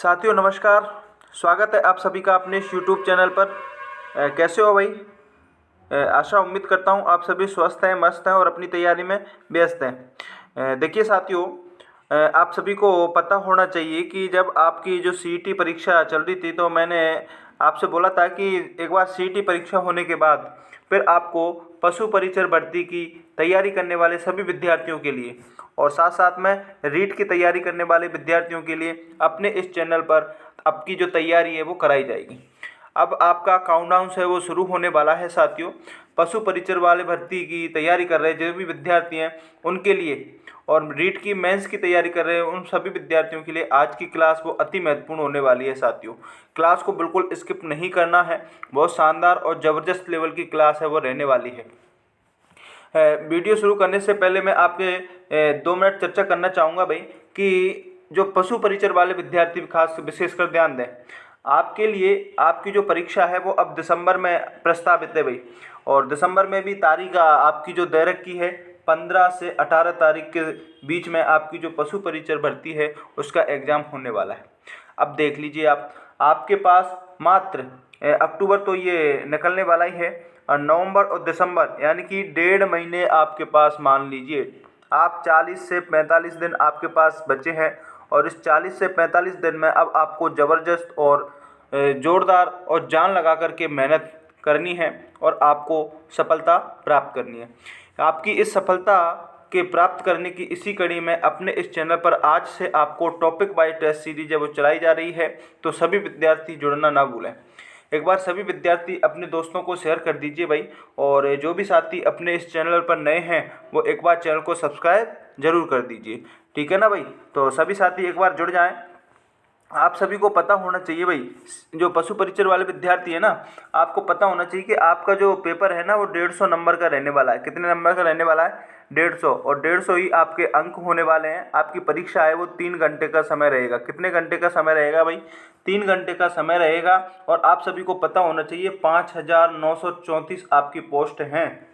साथियों नमस्कार। स्वागत है आप सभी का अपने इस यूट्यूब चैनल पर। कैसे हो भाई? आशा उम्मीद करता हूँ आप सभी स्वस्थ हैं, मस्त हैं और अपनी तैयारी में व्यस्त हैं। देखिए साथियों, आप सभी को पता होना चाहिए कि जब आपकी जो सीईटी परीक्षा चल रही थी तो मैंने आपसे बोला था कि एक बार सीईटी परीक्षा होने के बाद फिर आपको पशु परिचर भर्ती की तैयारी करने वाले सभी विद्यार्थियों के लिए और साथ साथ में रीट की तैयारी करने वाले विद्यार्थियों के लिए अपने इस चैनल पर आपकी जो तैयारी है वो कराई जाएगी। अब आपका काउंटडाउन है वो शुरू होने वाला है साथियों। पशु परिचर वाले भर्ती की तैयारी कर रहे जो भी विद्यार्थी हैं उनके लिए और रीट की मेंस की तैयारी कर रहे हैं उन सभी विद्यार्थियों के लिए आज की क्लास वो अति महत्वपूर्ण होने वाली है साथियों। क्लास को बिल्कुल स्किप नहीं करना है, बहुत शानदार और ज़बरदस्त लेवल की क्लास है वो रहने वाली है। वीडियो शुरू करने से पहले मैं आपके 2 मिनट चर्चा करना चाहूँगा भाई कि जो पशु परिचर वाले विद्यार्थी खास विशेषकर ध्यान दें। आपके लिए आपकी जो परीक्षा है वो अब दिसंबर में प्रस्तावित है भाई, और दिसंबर में भी तारीख आपकी जो दे रखी है 15 से 18 तारीख के बीच में आपकी जो पशु परिचर भर्ती है उसका एग्ज़ाम होने वाला है। अब देख लीजिए आपके पास मात्र अक्टूबर तो ये निकलने वाला ही है और नवंबर और दिसंबर यानी कि 1.5 महीने आपके पास, मान लीजिए आप 40 से 45 दिन आपके पास बचे हैं और इस 40 से 45 दिन में अब आपको ज़बरदस्त और ज़ोरदार और जान लगा कर के मेहनत करनी है और आपको सफलता प्राप्त करनी है। आपकी इस सफलता के प्राप्त करने की इसी कड़ी में अपने इस चैनल पर आज से आपको टॉपिक वाइज टेस्ट सीरीज है वो चलाई जा रही है, तो सभी विद्यार्थी जुड़ना ना भूलें। एक बार सभी विद्यार्थी अपने दोस्तों को शेयर कर दीजिए भाई, और जो भी साथी अपने इस चैनल पर नए हैं वो एक बार चैनल को सब्सक्राइब जरूर कर दीजिए, ठीक है ना भाई। तो सभी साथी एक बार जुड़ जाएं। आप सभी को पता होना चाहिए भाई, जो पशु परिचर वाले विद्यार्थी है ना, आपको पता होना चाहिए कि आपका जो पेपर है ना वो 150 नंबर का रहने वाला है। कितने नंबर का रहने वाला है? 150, और 150 ही आपके अंक होने वाले हैं। आपकी परीक्षा है वो 3 घंटे का समय रहेगा। कितने घंटे का समय रहेगा भाई? 3 घंटे का समय रहेगा। और आप सभी को पता होना चाहिए 5,934 आपकी पोस्ट हैं।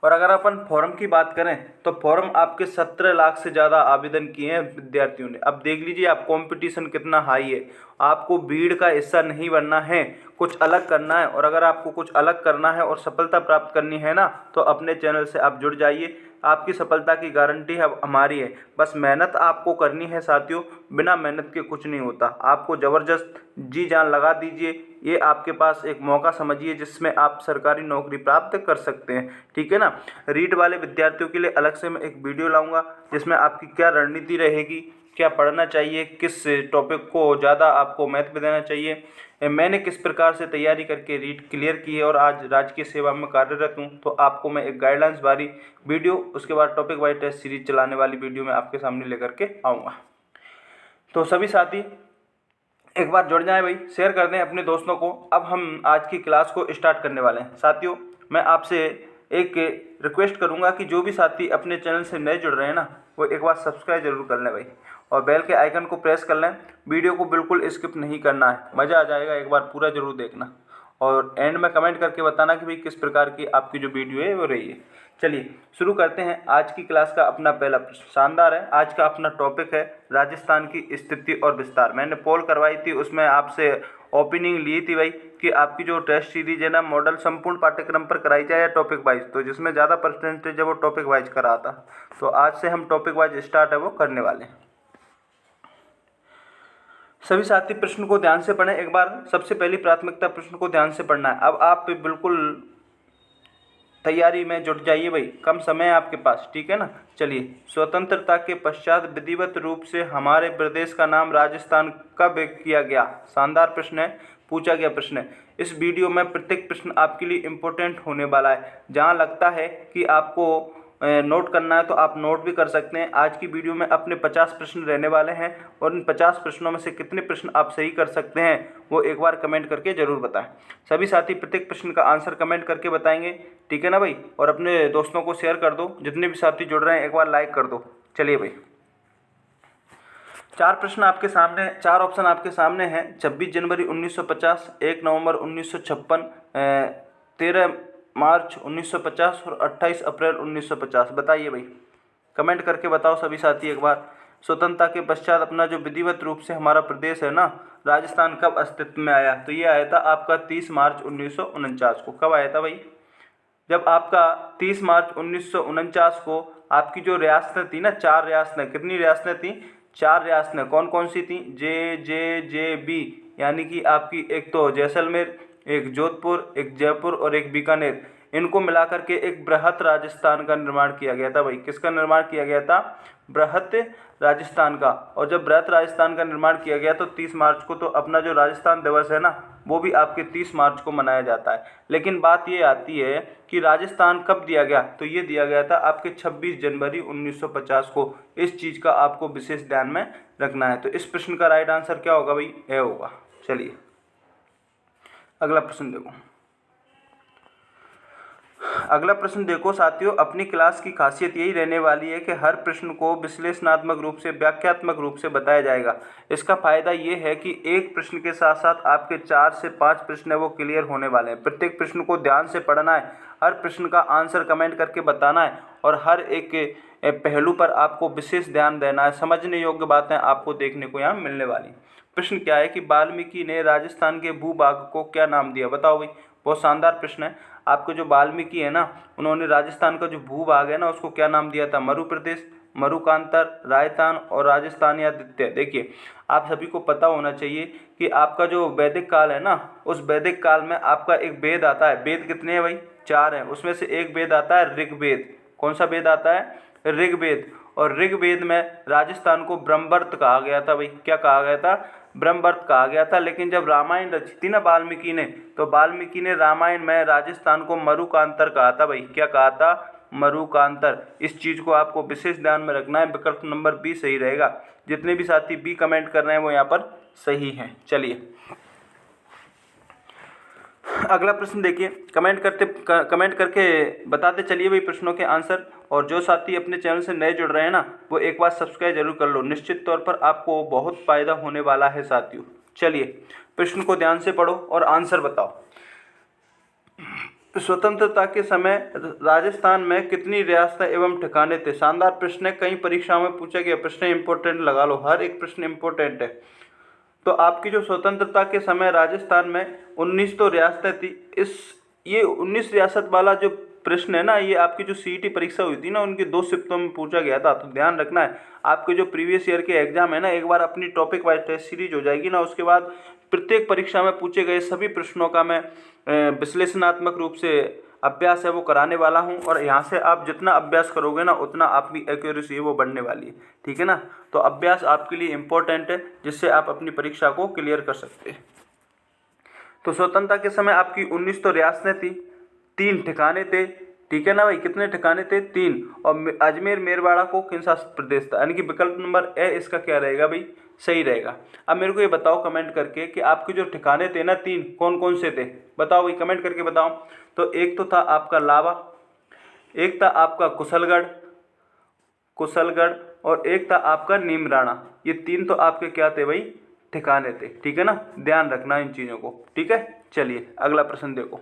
और अगर अपन फॉर्म की बात करें तो फॉर्म आपके 17 लाख से ज़्यादा आवेदन किए हैं विद्यार्थियों ने। अब देख लीजिए आप कंपटीशन कितना हाई है। आपको भीड़ का हिस्सा नहीं बनना है, कुछ अलग करना है। और अगर आपको कुछ अलग करना है और सफलता प्राप्त करनी है ना, तो अपने चैनल से आप जुड़ जाइए। आपकी सफलता की गारंटी है हमारी है। बस मेहनत आपको करनी है साथियों, बिना मेहनत के कुछ नहीं होता। आपको ज़बरदस्त जी जान लगा दीजिए। ये आपके पास एक मौका समझिए जिसमें आप सरकारी नौकरी प्राप्त कर सकते हैं, ठीक है ना। रीट वाले विद्यार्थियों के लिए अलग से मैं एक वीडियो लाऊंगा जिसमें आपकी क्या रणनीति रहेगी, क्या पढ़ना चाहिए, किस टॉपिक को ज़्यादा आपको महत्व देना चाहिए, मैंने किस प्रकार से तैयारी करके रीट क्लियर की है और आज राजकीय सेवा में कार्यरत हूँ। तो आपको मैं एक गाइडलाइंस वाली वीडियो, उसके बाद टॉपिक वाइज टेस्ट सीरीज चलाने वाली वीडियो में आपके सामने लेकर के आऊँगा। तो सभी साथी एक बार जुड़ जाएं भाई, शेयर कर दें अपने दोस्तों को। अब हम आज की क्लास को स्टार्ट करने वाले हैं। साथियों मैं आपसे एक रिक्वेस्ट करूंगा कि जो भी साथी अपने चैनल से नए जुड़ रहे हैं ना, वो एक बार सब्सक्राइब जरूर कर लें भाई, और बेल के आइकन को प्रेस कर लें। वीडियो को बिल्कुल स्किप नहीं करना है, मज़ा आ जाएगा, एक बार पूरा जरूर देखना। और एंड में कमेंट करके बताना कि भाई किस प्रकार की आपकी जो वीडियो है वो रही है। चलिए शुरू करते हैं आज की क्लास का। अपना पहला प्रश्न शानदार है। आज का अपना टॉपिक है राजस्थान की स्थिति और विस्तार। मैंने पोल करवाई थी, उसमें आपसे ओपिनिंग ली थी भाई कि आपकी जो टेस्ट सीरीज है ना, मॉडल संपूर्ण पाठ्यक्रम पर कराई जाए या टॉपिक वाइज। तो जिसमें ज़्यादा परसेंटेज है वो टॉपिक वाइज करा था। तो आज से हम टॉपिक वाइज स्टार्ट है वो करने वाले हैं। सभी साथी प्रश्न को ध्यान से पढ़ें एक बार। सबसे पहली प्राथमिकता प्रश्न को ध्यान से पढ़ना है। अब आप बिल्कुल तैयारी में जुट जाइए भाई, कम समय है आपके पास, ठीक है ना। चलिए, स्वतंत्रता के पश्चात विधिवत रूप से हमारे प्रदेश का नाम राजस्थान कब किया गया? शानदार प्रश्न है, पूछा गया प्रश्न है। इस वीडियो में प्रत्येक प्रश्न आपके लिए इम्पोर्टेंट होने वाला है। जहाँ लगता है कि आपको नोट करना है तो आप नोट भी कर सकते हैं। आज की वीडियो में अपने 50 प्रश्न रहने वाले हैं और इन 50 प्रश्नों में से कितने प्रश्न आप सही कर सकते हैं वो एक बार कमेंट करके ज़रूर बताएं। सभी साथी प्रत्येक प्रश्न का आंसर कमेंट करके बताएंगे, ठीक है ना भाई। और अपने दोस्तों को शेयर कर दो, जितने भी साथी जुड़ रहे हैं एक बार लाइक कर दो। चलिए भाई, 4 प्रश्न आपके सामने, 4 ऑप्शन आपके सामने हैं। 26 जनवरी 1950, 1 नवंबर 1956, 13 मार्च 1950 और 28 अप्रैल 1950। बताइए भाई, कमेंट करके बताओ सभी साथी एक बार। स्वतंत्रता के पश्चात अपना जो विधिवत रूप से हमारा प्रदेश है ना राजस्थान कब अस्तित्व में आया, तो ये आया था आपका 30 मार्च 1949 को। कब आया था भाई? जब आपका 30 मार्च 1949 को आपकी जो रियासतें थी ना, 4 रियासतें, कितनी रियासतें थी? 4 रियासतें। कौन कौन सी थी? जे बी, यानी कि आपकी एक तो जैसलमेर, एक जोधपुर, एक जयपुर और एक बीकानेर, इनको मिलाकर के एक बृहत राजस्थान का निर्माण किया गया था भाई। किसका निर्माण किया गया था? बृहत राजस्थान का। और जब बृहत राजस्थान का निर्माण किया गया तो 30 मार्च को, तो अपना जो राजस्थान दिवस है ना वो भी आपके 30 मार्च को मनाया जाता है। लेकिन बात ये आती है कि राजस्थान कब दिया गया, तो ये दिया गया था आपके 26 जनवरी 1950 को। इस चीज़ का आपको विशेष ध्यान में रखना है। तो इस प्रश्न का राइट आंसर क्या होगा भाई? ए होगा। चलिए अगला प्रश्न देखो। अगला प्रश्न देखो साथियों, अपनी क्लास की खासियत यही रहने वाली है कि हर प्रश्न को विश्लेषणात्मक रूप से, व्याख्यात्मक रूप से बताया जाएगा। इसका फायदा ये है कि एक प्रश्न के साथ साथ आपके 4 से 5 प्रश्न है वो क्लियर होने वाले हैं। प्रत्येक प्रश्न को ध्यान से पढ़ना है, हर प्रश्न का आंसर कमेंट करके बताना है और हर एक पहलू पर आपको विशेष ध्यान देना है। समझने योग्य बातें आपको देखने को यहाँ मिलने वाली। प्रश्न क्या है कि वाल्मीकि ने राजस्थान के भूभाग को क्या नाम दिया? बताओ भाई। बहुत शानदार प्रश्न है। आपके जो वाल्मीकि है ना, उन्होंने राजस्थान का जो भूभाग है ना उसको क्या नाम दिया था? मरु प्रदेश, मरुकांतर, राजस्थान और राजस्थानी आदित्य। देखिए आप सभी को पता होना चाहिए कि आपका जो वैदिक काल है ना, उस वैदिक काल में आपका एक वेद आता है। वेद कितने हैं भाई? 4 हैं। उसमें से एक वेद आता है ऋग्वेद। कौन सा वेद आता है? ऋग्वेद। और ऋग्वेद में राजस्थान को ब्रह्मवर्त कहा गया था भाई। क्या कहा गया था? ब्रह्मवर्त कहा गया था। लेकिन जब रामायण रची थी ना वाल्मीकि ने, तो वाल्मीकि ने रामायण में राजस्थान को मरुकांतर कहा था भाई। क्या कहा था? मरुकांतर। इस चीज़ को आपको विशेष ध्यान में रखना है। विकल्प नंबर बी सही रहेगा। जितने भी साथी बी कमेंट कर रहे हैं वो यहाँ पर सही हैं। चलिए अगला प्रश्न देखिए। कमेंट करके बताते चलिए भाई प्रश्नों के आंसर। और जो साथी अपने चैनल से नए जुड़ रहे हैं ना, वो एक बार सब्सक्राइब जरूर कर लो। निश्चित तौर पर आपको बहुत फायदा होने वाला है साथियों। चलिए प्रश्न को ध्यान से पढ़ो और आंसर बताओ। स्वतंत्रता के समय राजस्थान में कितनी रियासतें एवं ठिकाने थे? शानदार प्रश्न है, कई परीक्षाओं में पूछा गया प्रश्न। इंपॉर्टेंट लगा लो, हर एक प्रश्न इंपॉर्टेंट है। तो आपकी जो स्वतंत्रता के समय राजस्थान में 19 तो रियासतें थी। ये 19 रियासत वाला जो प्रश्न है ना, ये आपकी जो सीईटी परीक्षा हुई थी ना उनकी 2 शिफ्टों में पूछा गया था। तो ध्यान रखना है, आपके जो प्रीवियस ईयर के एग्जाम है ना, एक बार अपनी टॉपिक वाइज टेस्ट सीरीज हो जाएगी ना, उसके बाद प्रत्येक परीक्षा में पूछे गए सभी प्रश्नों का मैं विश्लेषणात्मक रूप से अभ्यास है वो कराने वाला हूं। और यहाँ से आप जितना अभ्यास करोगे ना उतना आपकी एक्यूरेसी है वो बढ़ने वाली है। ठीक है ना? तो अभ्यास आपके लिए इम्पोर्टेंट है, जिससे आप अपनी परीक्षा को क्लियर कर सकते हैं। तो स्वतंत्रता के समय आपकी 19 तो रियासतें थी, 3 ठिकाने थे। ठीक है ना भाई? कितने ठिकाने थे? 3। और अजमेर मेरवाड़ा को किन शासित प्रदेश था? यानी कि विकल्प नंबर ए इसका क्या रहेगा भाई? सही रहेगा। अब मेरे को ये बताओ कमेंट करके कि आपके जो ठिकाने थे ना 3, कौन कौन से थे? बताओ भाई, कमेंट करके बताओ। तो एक तो था आपका लावा, एक था आपका कुशलगढ़ और एक था आपका नीमराणा। ये 3 तो आपके क्या थे भाई? ठिकाने थे। ठीक है ना? ध्यान रखना इन चीज़ों को। ठीक है, चलिए अगला प्रश्न देखो।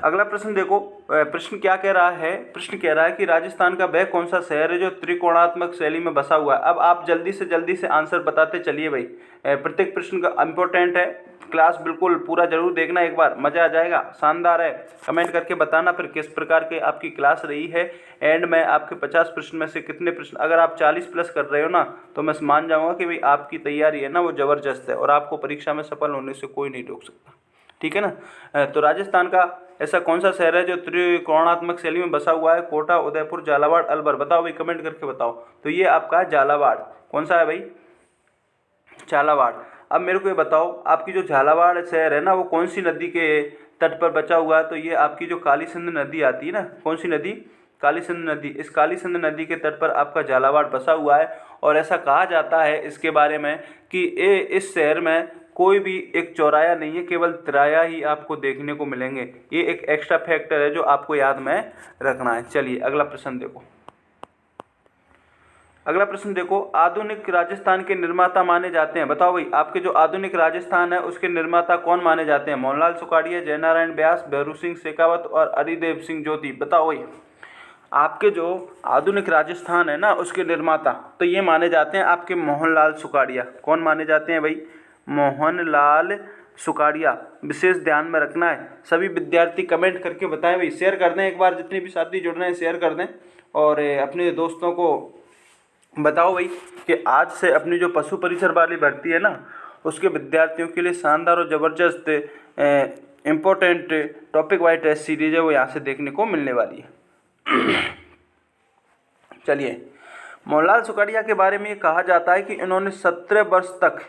अगला प्रश्न देखो। प्रश्न क्या कह रहा है? प्रश्न कह रहा है कि राजस्थान का वह कौन सा शहर है जो त्रिकोणात्मक शैली में बसा हुआ है? अब आप जल्दी से आंसर बताते चलिए भाई। प्रत्येक प्रश्न का इंपॉर्टेंट है। क्लास बिल्कुल पूरा जरूर देखना, एक बार मजा आ जाएगा, शानदार है। कमेंट करके बताना फिर किस प्रकार के आपकी क्लास रही है। एंड में आपके 50 प्रश्न में से कितने प्रश्न, अगर आप 40 प्लस कर रहे हो ना, तो मैं मान जाऊँगा कि भाई आपकी तैयारी है ना वो ज़बरदस्त है और आपको परीक्षा में सफल होने से कोई नहीं रोक सकता। ठीक है ना? तो राजस्थान का ऐसा कौन सा शहर है जो त्रिकोणात्मक शैली में बसा हुआ है? कोटा, उदयपुर, झालावाड़, अलवर। बताओ भाई, कमेंट करके बताओ। तो ये आपका झालावाड़। कौन सा है भाई? झालावाड़। अब मेरे को ये बताओ, आपकी जो झालावाड़ शहर है ना वो कौन सी नदी के तट पर बचा हुआ है? तो ये आपकी जो काली सिंध नदी आती है ना, कौन सी नदी? काली सिंध नदी। इस काली सिंध नदी के तट पर आपका झालावाड़ बसा हुआ है। और ऐसा कहा जाता है इसके बारे में कि इस शहर में कोई भी एक चौराया नहीं है, केवल तिराया ही आपको देखने को मिलेंगे। ये एक एक्स्ट्रा फैक्टर है जो आपको याद में रखना है। चलिए अगला प्रश्न देखो। अगला प्रश्न देखो, आधुनिक राजस्थान के निर्माता माने जाते हैं। बताओ भाई, आपके जो आधुनिक राजस्थान है उसके निर्माता कौन माने जाते हैं? मोहनलाल सुखाड़िया, जयनारायण व्यास, भैरू सिंह शेखावत और हरिदेव सिंह ज्योति। बताओ भाई। आपके जो आधुनिक राजस्थान है ना उसके निर्माता तो ये माने जाते हैं आपके मोहनलाल सुखाड़िया। कौन माने जाते हैं भाई? मोहनलाल सुखाड़िया। विशेष ध्यान में रखना है। सभी विद्यार्थी कमेंट करके बताएं भाई, शेयर कर दें एक बार, जितने भी साथी जुड़ रहे हैं शेयर कर दें और अपने दोस्तों को बताओ भाई कि आज से अपनी जो पशु परिसर वाली भर्ती है ना उसके विद्यार्थियों के लिए शानदार और ज़बरदस्त important topic wise test series है वो यहाँ से देखने को मिलने वाली है। चलिए, मोहनलाल सुखाड़िया के बारे में ये कहा जाता है कि इन्होंने 17 वर्ष तक,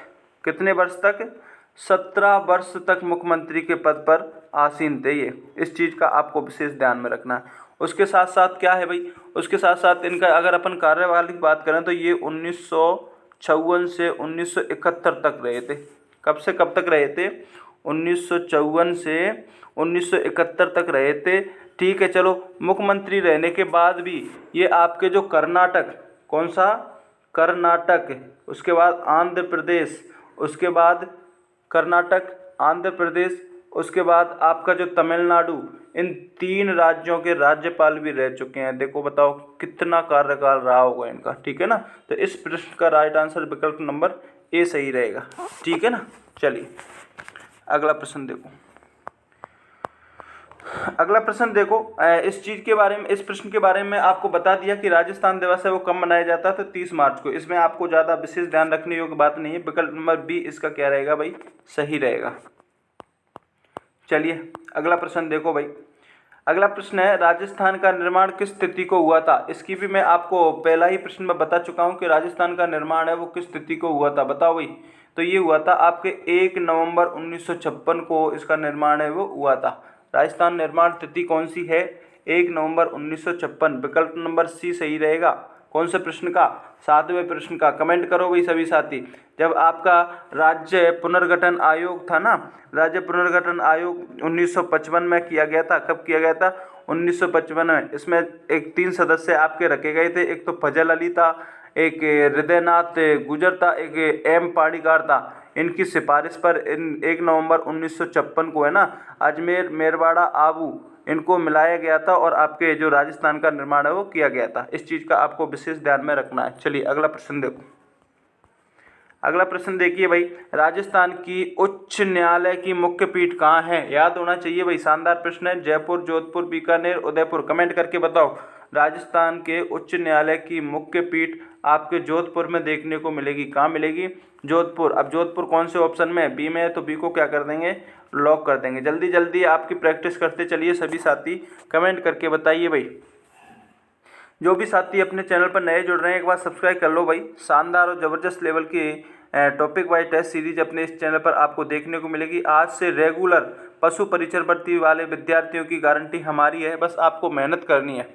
कितने वर्ष तक? 17 वर्ष तक मुख्यमंत्री के पद पर आसीन थे ये। इस चीज़ का आपको विशेष ध्यान में रखना है। उसके साथ साथ क्या है भाई? उसके साथ साथ इनका अगर अपन कार्यकाल की बात करें तो ये 1956 से 1971 तक रहे थे। कब से कब तक रहे थे? 1954 से 1971 तक रहे थे। ठीक है, चलो, मुख्यमंत्री रहने के बाद भी ये आपके जो कर्नाटक, कौन सा? कर्नाटक, उसके बाद आंध्र प्रदेश, उसके बाद कर्नाटक, आंध्र प्रदेश, उसके बाद आपका जो तमिलनाडु, इन 3 राज्यों के राज्यपाल भी रह चुके हैं। देखो बताओ कितना कार्यकाल रहा होगा इनका। ठीक है ना, तो इस प्रश्न का राइट आंसर विकल्प नंबर ए सही रहेगा। ठीक है ना। चलिए अगला प्रश्न देखो। अगला प्रश्न देखो, इस चीज़ के बारे में, इस प्रश्न के बारे में आपको बता दिया कि राजस्थान दिवस है वो कब मनाया जाता है, तो 30 मार्च को। इसमें आपको ज़्यादा विशेष ध्यान रखने योग्य बात नहीं है। विकल्प नंबर बी इसका क्या रहेगा भाई? सही रहेगा। चलिए अगला प्रश्न देखो भाई। अगला प्रश्न है, राजस्थान का निर्माण किस तिथि को हुआ था? इसकी भी मैं आपको पहला ही प्रश्न में बता चुका हूँ कि राजस्थान का निर्माण है वो किस तिथि को हुआ था। बताओ भाई। तो ये हुआ था आपके 1 नवंबर 1956 को इसका निर्माण है वो हुआ था। राजस्थान निर्माण तिथि कौन सी है? 1 नवंबर 1956। विकल्प नंबर सी सही रहेगा। कौन से प्रश्न का? 7वें प्रश्न का। कमेंट करो भाई सभी साथी। जब आपका राज्य पुनर्गठन आयोग था ना, राज्य पुनर्गठन आयोग 1955 में किया गया था। कब किया गया था? 1955 में। इसमें एक 3 सदस्य आपके रखे गए थे। एक तो फजल अली था, एक हृदयनाथ गुजर था, एक एम पाणिकार था। इनकी सिफारिश पर 1 नवंबर 1956 को है ना अजमेर, मेरवाड़ा, आबू इनको मिलाया गया था और आपके जो राजस्थान का निर्माण है वो किया गया था। इस चीज़ का आपको विशेष ध्यान में रखना है। चलिए अगला प्रश्न देखो। अगला प्रश्न देखिए भाई, राजस्थान की उच्च न्यायालय की मुख्य पीठ कहाँ है? याद होना चाहिए भाई, शानदार प्रश्न है। जयपुर, जोधपुर, बीकानेर, उदयपुर। कमेंट करके बताओ। राजस्थान के उच्च न्यायालय की मुख्य पीठ आपके जोधपुर में देखने को मिलेगी। कहाँ मिलेगी? जोधपुर। अब जोधपुर कौन से ऑप्शन में है? बी में है, तो बी को क्या कर देंगे? लॉक कर देंगे। जल्दी जल्दी आपकी प्रैक्टिस करते चलिए सभी साथी, कमेंट करके बताइए भाई। जो भी साथी अपने चैनल पर नए जुड़ रहे हैं एक बार सब्सक्राइब कर लो भाई। शानदार और ज़बरदस्त लेवल की टॉपिक वाइज टेस्ट सीरीज अपने इस चैनल पर आपको देखने को मिलेगी। आज से रेगुलर पशु परिचर भर्ती वाले विद्यार्थियों की गारंटी हमारी है। बस आपको मेहनत करनी है,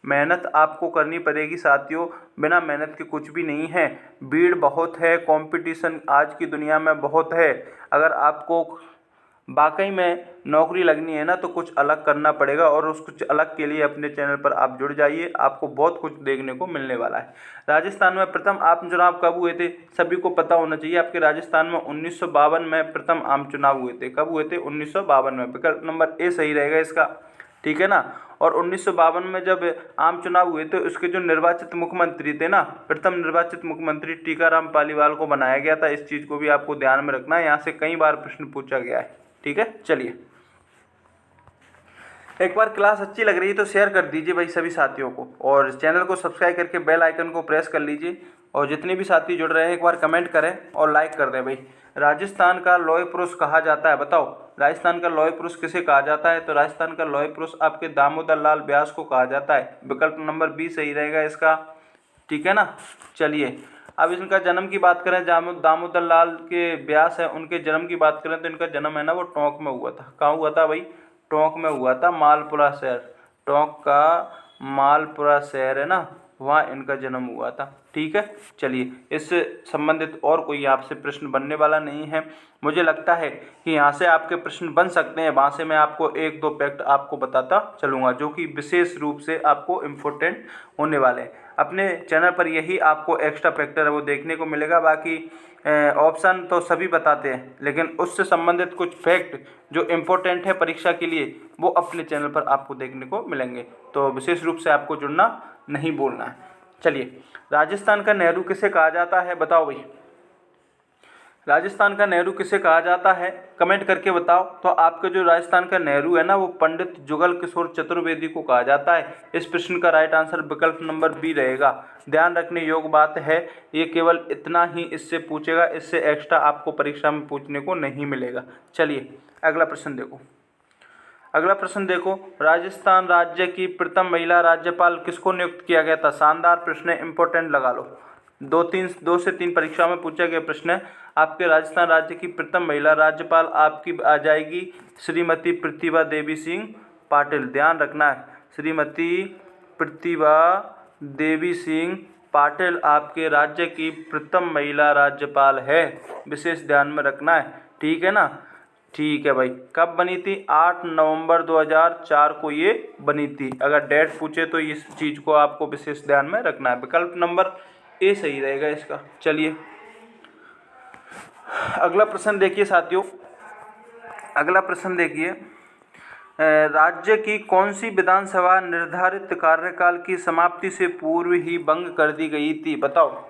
मेहनत आपको करनी पड़ेगी साथियों। बिना मेहनत के कुछ भी नहीं है। भीड़ बहुत है, कंपटीशन आज की दुनिया में बहुत है। अगर आपको वाकई में नौकरी लगनी है ना तो कुछ अलग करना पड़ेगा और उस कुछ अलग के लिए अपने चैनल पर आप जुड़ जाइए। आपको बहुत कुछ देखने को मिलने वाला है। राजस्थान में प्रथम आम चुनाव कब हुए थे? सभी को पता होना चाहिए। आपके राजस्थान में 1952 में प्रथम आम चुनाव हुए थे। कब हुए थे? 1952 में। विकल्प नंबर ए सही रहेगा इसका। ठीक है ना। और 1952 में जब आम चुनाव हुए थे उसके जो निर्वाचित मुख्यमंत्री थे ना, प्रथम निर्वाचित मुख्यमंत्री टीकाराम पालीवाल को बनाया गया था। इस चीज़ को भी आपको ध्यान में रखना है, यहाँ से कई बार प्रश्न पूछा गया है। ठीक है। चलिए, एक बार क्लास अच्छी लग रही है तो शेयर कर दीजिए भाई सभी साथियों को, और चैनल को सब्सक्राइब करके बेल आइकन को प्रेस कर लीजिए। और जितने भी साथी जुड़ रहे हैं एक बार कमेंट करें और लाइक कर दें भाई। राजस्थान का लौह पुरुष कहा जाता है? बताओ, राजस्थान का लौह पुरुष किसे कहा जाता है? तो राजस्थान का लौह पुरुष आपके दामोदर लाल व्यास को कहा जाता है। विकल्प नंबर बी सही रहेगा इसका। ठीक है ना। चलिए, अब इनका जन्म की बात करें, दामोदर लाल के व्यास है, उनके जन्म की बात करें तो इनका जन्म है ना वो टोंक में हुआ था। कहाँ हुआ था भाई? टोंक में हुआ था, मालपुरा शहर। टोंक का मालपुरा शहर है ना, वहाँ इनका जन्म हुआ था। ठीक है। चलिए, इससे संबंधित और कोई आपसे प्रश्न बनने वाला नहीं है। मुझे लगता है कि यहाँ से आपके प्रश्न बन सकते हैं। वहाँ से मैं आपको 1-2 फैक्ट आपको बताता चलूँगा जो कि विशेष रूप से आपको इम्पोर्टेंट होने वाले हैं। अपने चैनल पर यही आपको एक्स्ट्रा फैक्टर है वो देखने को मिलेगा। बाकी ऑप्शन तो सभी बताते हैं, लेकिन उससे संबंधित कुछ फैक्ट जो इम्पोर्टेंट है परीक्षा के लिए वो अपने चैनल पर आपको देखने को मिलेंगे। तो विशेष रूप से आपको जुड़ना नहीं भूलना है। चलिए, राजस्थान का नेहरू किसे कहा जाता है, बताओ भाई। राजस्थान का नेहरू किसे कहा जाता है, कमेंट करके बताओ। तो आपके जो राजस्थान का नेहरू है ना, वो पंडित जुगल किशोर चतुर्वेदी को कहा जाता है। इस प्रश्न का राइट आंसर विकल्प नंबर बी रहेगा। ध्यान रखने योग्य बात है, ये केवल इतना ही इससे पूछेगा, इससे एक्स्ट्रा आपको परीक्षा में पूछने को नहीं मिलेगा। चलिए अगला प्रश्न देखो। अगला प्रश्न देखो, राजस्थान राज्य की प्रथम महिला राज्यपाल किसको नियुक्त किया गया था। शानदार प्रश्न है, इंपॉर्टेंट लगा लो। 2 से 3 परीक्षा में पूछा गया प्रश्न है। आपके राजस्थान राज्य की प्रथम महिला राज्यपाल आपकी आ जाएगी श्रीमती प्रतिभा देवी सिंह पाटिल। ध्यान रखना है, श्रीमती प्रतिभा देवी सिंह पाटिल आपके राज्य की प्रथम महिला राज्यपाल है, विशेष ध्यान में रखना है। ठीक है ना, ठीक है भाई। कब बनी थी, 8 नवंबर 2004 को ये बनी थी। अगर डेट पूछे तो इस चीज़ को आपको विशेष ध्यान में रखना है। विकल्प नंबर ए सही रहेगा इसका। चलिए अगला प्रश्न देखिए साथियों। अगला प्रश्न देखिए, राज्य की कौन सी विधानसभा निर्धारित कार्यकाल की समाप्ति से पूर्व ही भंग कर दी गई थी, बताओ।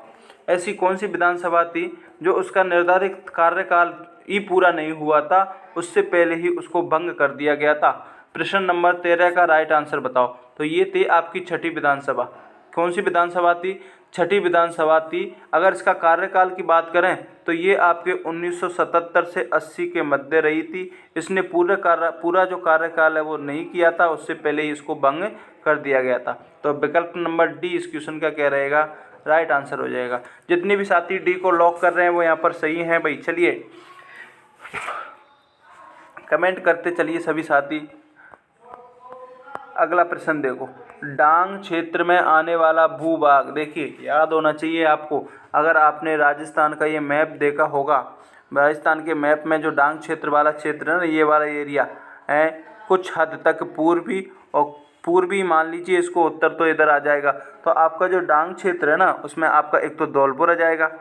ऐसी कौन सी विधानसभा थी जो उसका निर्धारित कार्यकाल ही पूरा नहीं हुआ था, उससे पहले ही उसको भंग कर दिया गया था। प्रश्न नंबर 13 का राइट आंसर बताओ। तो ये थी आपकी छठी विधानसभा। कौन सी विधानसभा थी, छठी विधानसभा थी। अगर इसका कार्यकाल की बात करें तो ये आपके 1977 से 80 के मध्य रही थी। इसने पूरा जो कार्यकाल है वो नहीं किया था, उससे पहले ही इसको भंग कर दिया गया था। तो विकल्प नंबर डी इस क्वेश्चन का क्या रहेगा, राइट आंसर हो जाएगा। जितने भी साथी डी को लॉक कर रहे हैं वो यहाँ पर सही हैं भाई। चलिए कमेंट करते चलिए सभी साथी। अगला प्रश्न देखो, डांग क्षेत्र में आने वाला भूभाग। देखिए याद होना चाहिए आपको, अगर आपने राजस्थान का ये मैप देखा होगा, राजस्थान के मैप में जो डांग क्षेत्र वाला क्षेत्र है ना, ये वाला एरिया है कुछ हद तक पूर्वी, और पूर्वी मान लीजिए इसको, उत्तर तो इधर आ जाएगा। तो आपका जो डांग क्षेत्र है ना, उसमें आपका एक तो धौलपुर आ जाएगा,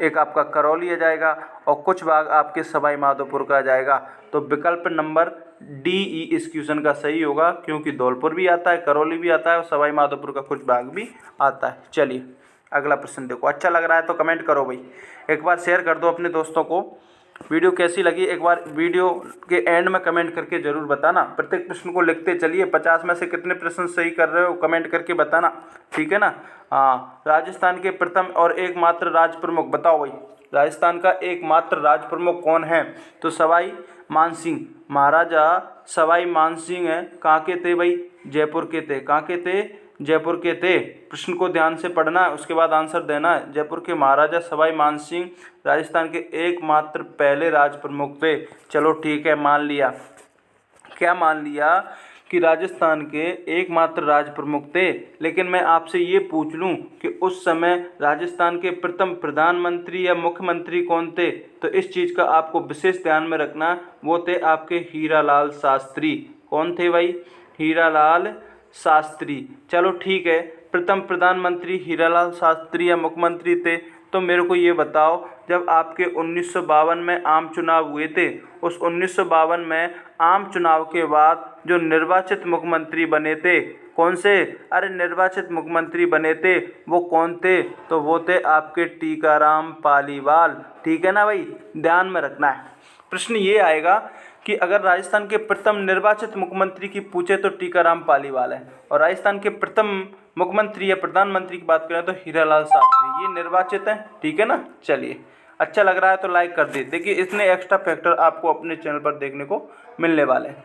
एक आपका करौली आ जाएगा, और कुछ भाग आपके सवाई माधोपुर का आ जाएगा। तो विकल्प नंबर डी ई इस क्वेश्चन का सही होगा, क्योंकि धौलपुर भी आता है, करौली भी आता है, और सवाई माधोपुर का कुछ भाग भी आता है। चलिए अगला प्रश्न देखो। अच्छा लग रहा है तो कमेंट करो भाई, एक बार शेयर कर दो अपने दोस्तों को। वीडियो कैसी लगी एक बार वीडियो के एंड में कमेंट करके ज़रूर बताना। प्रत्येक प्रश्न को लिखते चलिए। 50 में से कितने प्रश्न सही कर रहे हो कमेंट करके बताना, ठीक है ना। हाँ, राजस्थान के प्रथम और एकमात्र राज प्रमुख बताओ भाई। राजस्थान का एकमात्र राज प्रमुख कौन है, तो सवाई मानसिंह, महाराजा सवाई मानसिंह है। कहाँ के थे भाई, जयपुर के थे। कहाँ के थे, जयपुर के थे। प्रश्न को ध्यान से पढ़ना है, उसके बाद आंसर देना है। जयपुर के महाराजा सवाई मानसिंह राजस्थान के एकमात्र पहले राज प्रमुख थे। चलो ठीक है, मान लिया। क्या मान लिया कि राजस्थान के एकमात्र राज प्रमुख थे। लेकिन मैं आपसे ये पूछ लूँ कि उस समय राजस्थान के प्रथम प्रधानमंत्री या मुख्यमंत्री कौन थे, तो इस चीज़ का आपको विशेष ध्यान में रखना। वो थे आपके हीरालाल शास्त्री। कौन थे भाई, हीरालाल शास्त्री। चलो ठीक है, प्रथम प्रधानमंत्री हीरालाल शास्त्री या मुख्यमंत्री थे। तो मेरे को ये बताओ, जब आपके 1952 में आम चुनाव हुए थे, उस 1952 में आम चुनाव के बाद जो निर्वाचित मुख्यमंत्री बने थे, कौन से, अरे निर्वाचित मुख्यमंत्री बने थे वो कौन थे, तो वो थे आपके टीकाराम पालीवाल। ठीक है ना भाई, ध्यान में रखना है। प्रश्न ये आएगा कि अगर राजस्थान के प्रथम निर्वाचित मुख्यमंत्री की पूछे तो टीकाराम पालीवाल है, और राजस्थान के प्रथम मुख्यमंत्री या प्रधानमंत्री की बात करें तो हीरालाल शास्त्री, ये निर्वाचित हैं। ठीक है ना। चलिए, अच्छा लग रहा है तो लाइक कर दे। देखिए इतने एक्स्ट्रा फैक्टर आपको अपने चैनल पर देखने को मिलने वाले हैं।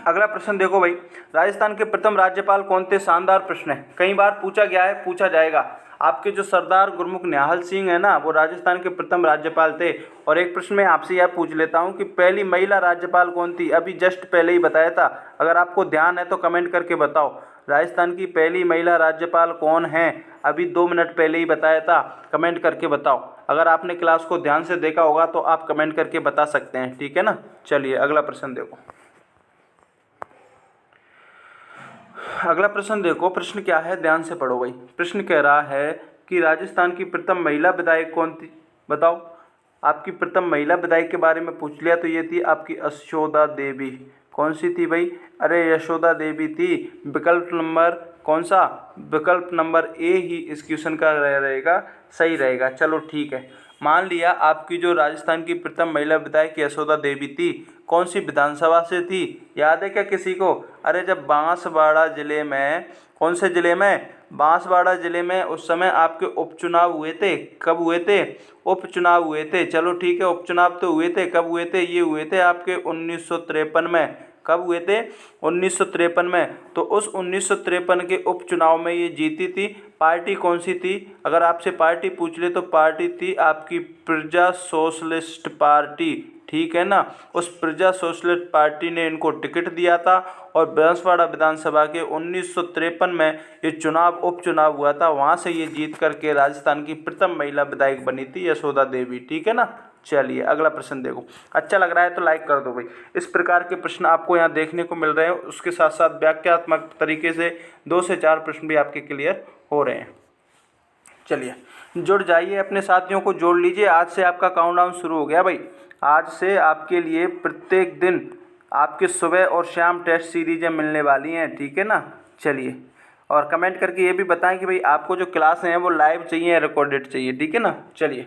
अगला प्रश्न देखो भाई, राजस्थान के प्रथम राज्यपाल कौन थे। शानदार प्रश्न है, कई बार पूछा गया है, पूछा जाएगा। आपके जो सरदार गुरमुख निहाल सिंह है ना, वो राजस्थान के प्रथम राज्यपाल थे। और एक प्रश्न मैं आपसे यह पूछ लेता हूँ कि पहली महिला राज्यपाल कौन थी। अभी जस्ट पहले ही बताया था, अगर आपको ध्यान है तो कमेंट करके बताओ। राजस्थान की पहली महिला राज्यपाल कौन है, अभी 2 मिनट पहले ही बताया था, कमेंट करके बताओ। अगर आपने क्लास को ध्यान से देखा होगा तो आप कमेंट करके बता सकते हैं, ठीक है ना। चलिए अगला प्रश्न देखो। अगला प्रश्न देखो, प्रश्न क्या है, ध्यान से पढ़ो भाई। प्रश्न कह रहा है कि राजस्थान की प्रथम महिला विधायक कौन थी, बताओ। आपकी प्रथम महिला विधायक के बारे में पूछ लिया तो ये थी आपकी यशोदा देवी। कौन सी थी भाई? अरे यशोदा देवी थी। विकल्प नंबर कौन सा? विकल्प नंबर ए ही इस क्वेश्चन का रहेगा, सही रहेगा। चलो ठीक है, मान लिया आपकी जो राजस्थान की प्रथम महिला विधायक यशोदा देवी थी, कौन सी विधानसभा से थी, याद है क्या किसी को? अरे जब बांसवाड़ा जिले में, कौन से जिले में? बांसवाड़ा जिले में उस समय आपके उपचुनाव हुए थे। कब हुए थे? उपचुनाव हुए थे। चलो ठीक है, उपचुनाव तो हुए थे। कब हुए थे? ये हुए थे आपके 1953 में। कब हुए थे? 1953 में। तो उस 1953 के उपचुनाव में ये जीती थी। पार्टी कौन सी थी? अगर आपसे पार्टी पूछ ले तो पार्टी थी आपकी प्रजा सोशलिस्ट पार्टी, ठीक है ना। उस प्रजा सोशलिस्ट पार्टी ने इनको टिकट दिया था और बांसवाड़ा विधानसभा के 1953 में ये उपचुनाव हुआ था। वहाँ से ये जीत करके राजस्थान की प्रथम महिला विधायक बनी थी यशोदा देवी, ठीक है ना। चलिए अगला प्रश्न देखो। अच्छा लग रहा है तो लाइक कर दो भाई। इस प्रकार के प्रश्न आपको यहाँ देखने को मिल रहे हैं, उसके साथ साथ व्याख्यात्मक तरीके से 2 से 4 प्रश्न भी आपके क्लियर हो रहे हैं। चलिए जुड़ जाइए, अपने साथियों को जोड़ लीजिए। आज से आपका काउंटडाउन शुरू हो गया भाई। आज से आपके लिए प्रत्येक दिन आपके सुबह और शाम टेस्ट सीरीजें मिलने वाली हैं, ठीक है ना। चलिए, और कमेंट करके ये भी बताएं कि भाई आपको जो क्लास हैं वो लाइव चाहिए या रिकॉर्डेड चाहिए, ठीक है ना। चलिए,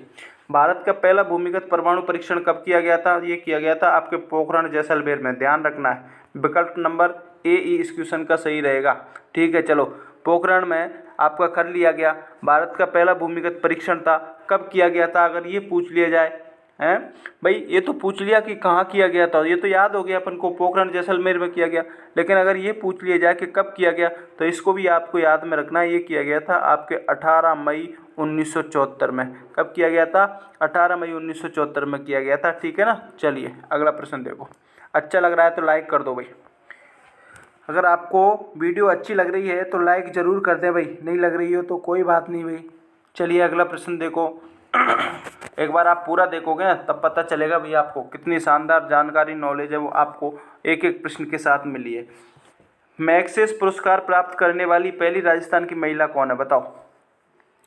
भारत का पहला भूमिगत परमाणु परीक्षण कब किया गया था? ये किया गया था आपके पोखरण जैसलमेर में, ध्यान रखना है। विकल्प नंबर ए इस क्वेश्चन का सही रहेगा, ठीक है। चलो, पोखरण में आपका कर लिया गया। भारत का पहला भूमिगत परीक्षण था, कब किया गया था? अगर ये पूछ लिया जाए हैं भाई, ये तो पूछ लिया कि कहाँ किया गया था, ये तो याद हो गया अपन को, पोखरण जैसलमेर में किया गया। लेकिन अगर ये पूछ लिया जाए कि कब किया गया, तो इसको भी आपको याद में रखना है। ये किया गया था आपके 18 मई 1974 में। कब किया गया था? 18 मई 1974 में किया गया था, ठीक है ना। चलिए अगला प्रश्न देखो। अच्छा लग रहा है तो लाइक कर दो भाई। अगर आपको वीडियो अच्छी लग रही है तो लाइक ज़रूर कर दें भाई, नहीं लग रही हो तो कोई बात नहीं भाई। चलिए अगला प्रश्न देखो। एक बार आप पूरा देखोगे ना तब पता चलेगा भाई आपको कितनी शानदार जानकारी, नॉलेज है वो आपको एक एक प्रश्न के साथ मिली है। मैग्सेस पुरस्कार प्राप्त करने वाली पहली राजस्थान की महिला कौन है, बताओ।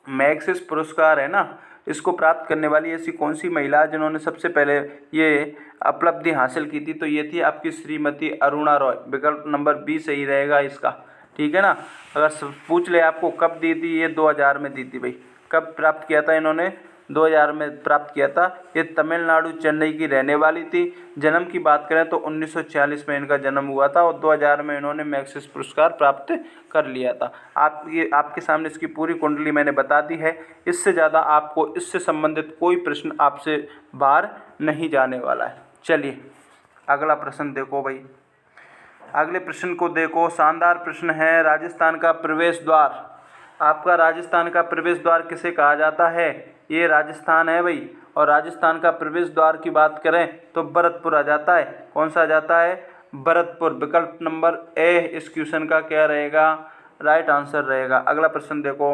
मैग्सेस पुरस्कार है ना, इसको प्राप्त करने वाली ऐसी कौन सी महिला है जिन्होंने सबसे पहले ये उपलब्धि हासिल की थी? तो ये थी आपकी श्रीमती अरुणा रॉय। विकल्प नंबर बी सही रहेगा इसका, ठीक है ना। अगर पूछ ले आपको कब दी थी, ये 2000 में दी थी भाई। कब प्राप्त किया था इन्होंने? 2000 में प्राप्त किया था। ये तमिलनाडु चेन्नई की रहने वाली थी। जन्म की बात करें तो 1946 में इनका जन्म हुआ था और 2000 में इन्होंने मैग्सेस पुरस्कार प्राप्त कर लिया था। आपके सामने इसकी पूरी कुंडली मैंने बता दी है। इससे ज़्यादा आपको इससे संबंधित कोई प्रश्न आपसे बाहर नहीं जाने वाला है। चलिए अगला प्रश्न देखो भाई। अगले प्रश्न को देखो, शानदार प्रश्न है। राजस्थान का प्रवेश द्वार, आपका राजस्थान का प्रवेश द्वार किसे कहा जाता है? ये राजस्थान है भाई, और राजस्थान का प्रवेश द्वार की बात करें तो भरतपुर आ जाता है। कौन सा आ जाता है? भरतपुर। विकल्प नंबर ए इस क्वेश्चन का क्या रहेगा? राइट आंसर रहेगा। अगला प्रश्न देखो।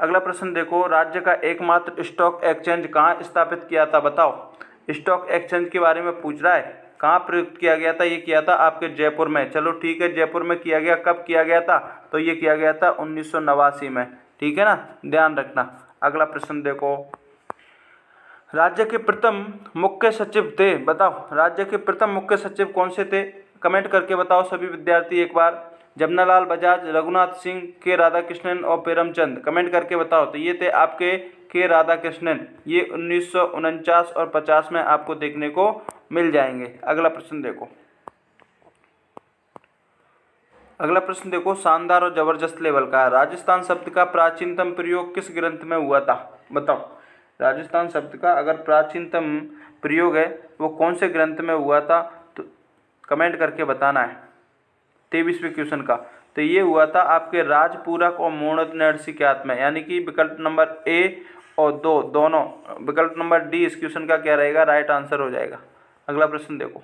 अगला प्रश्न देखो, राज्य का एकमात्र स्टॉक एक्सचेंज कहाँ स्थापित किया था, बताओ। स्टॉक एक्सचेंज के बारे में पूछ रहा है। कहाँ प्रयुक्त किया गया था? ये किया था आपके जयपुर में। चलो ठीक है, जयपुर में किया गया। कब किया गया था? तो ये किया गया था 1989 में, ठीक है ना, ध्यान रखना। अगला प्रश्न देखो, राज्य के प्रथम मुख्य सचिव थे, बताओ। राज्य के प्रथम मुख्य सचिव कौन से थे? कमेंट करके बताओ सभी विद्यार्थी एक बार। जमनालाल बजाज, रघुनाथ सिंह, के राधाकृष्णन और प्रेमचंद। कमेंट करके बताओ। तो ये थे आपके के राधाकृष्णन। ये 1949 और 50 में आपको देखने को मिल जाएंगे। अगला प्रश्न देखो। अगला प्रश्न देखो, शानदार और जबरदस्त लेवल का है। राजस्थान शब्द का प्राचीनतम प्रयोग किस ग्रंथ में हुआ था, बताओ। राजस्थान शब्द का अगर प्राचीनतम प्रयोग है वो कौन से ग्रंथ में हुआ था, तो कमेंट करके बताना है। 23वें क्वेश्चन का तो ये हुआ था आपके राजपूरक और मोणोद नरसिक्यात में, यानी कि विकल्प नंबर ए और 2 दोनों। विकल्प नंबर डी इस क्वेश्चन का क्या रहेगा? राइट आंसर हो जाएगा। अगला प्रश्न देखो।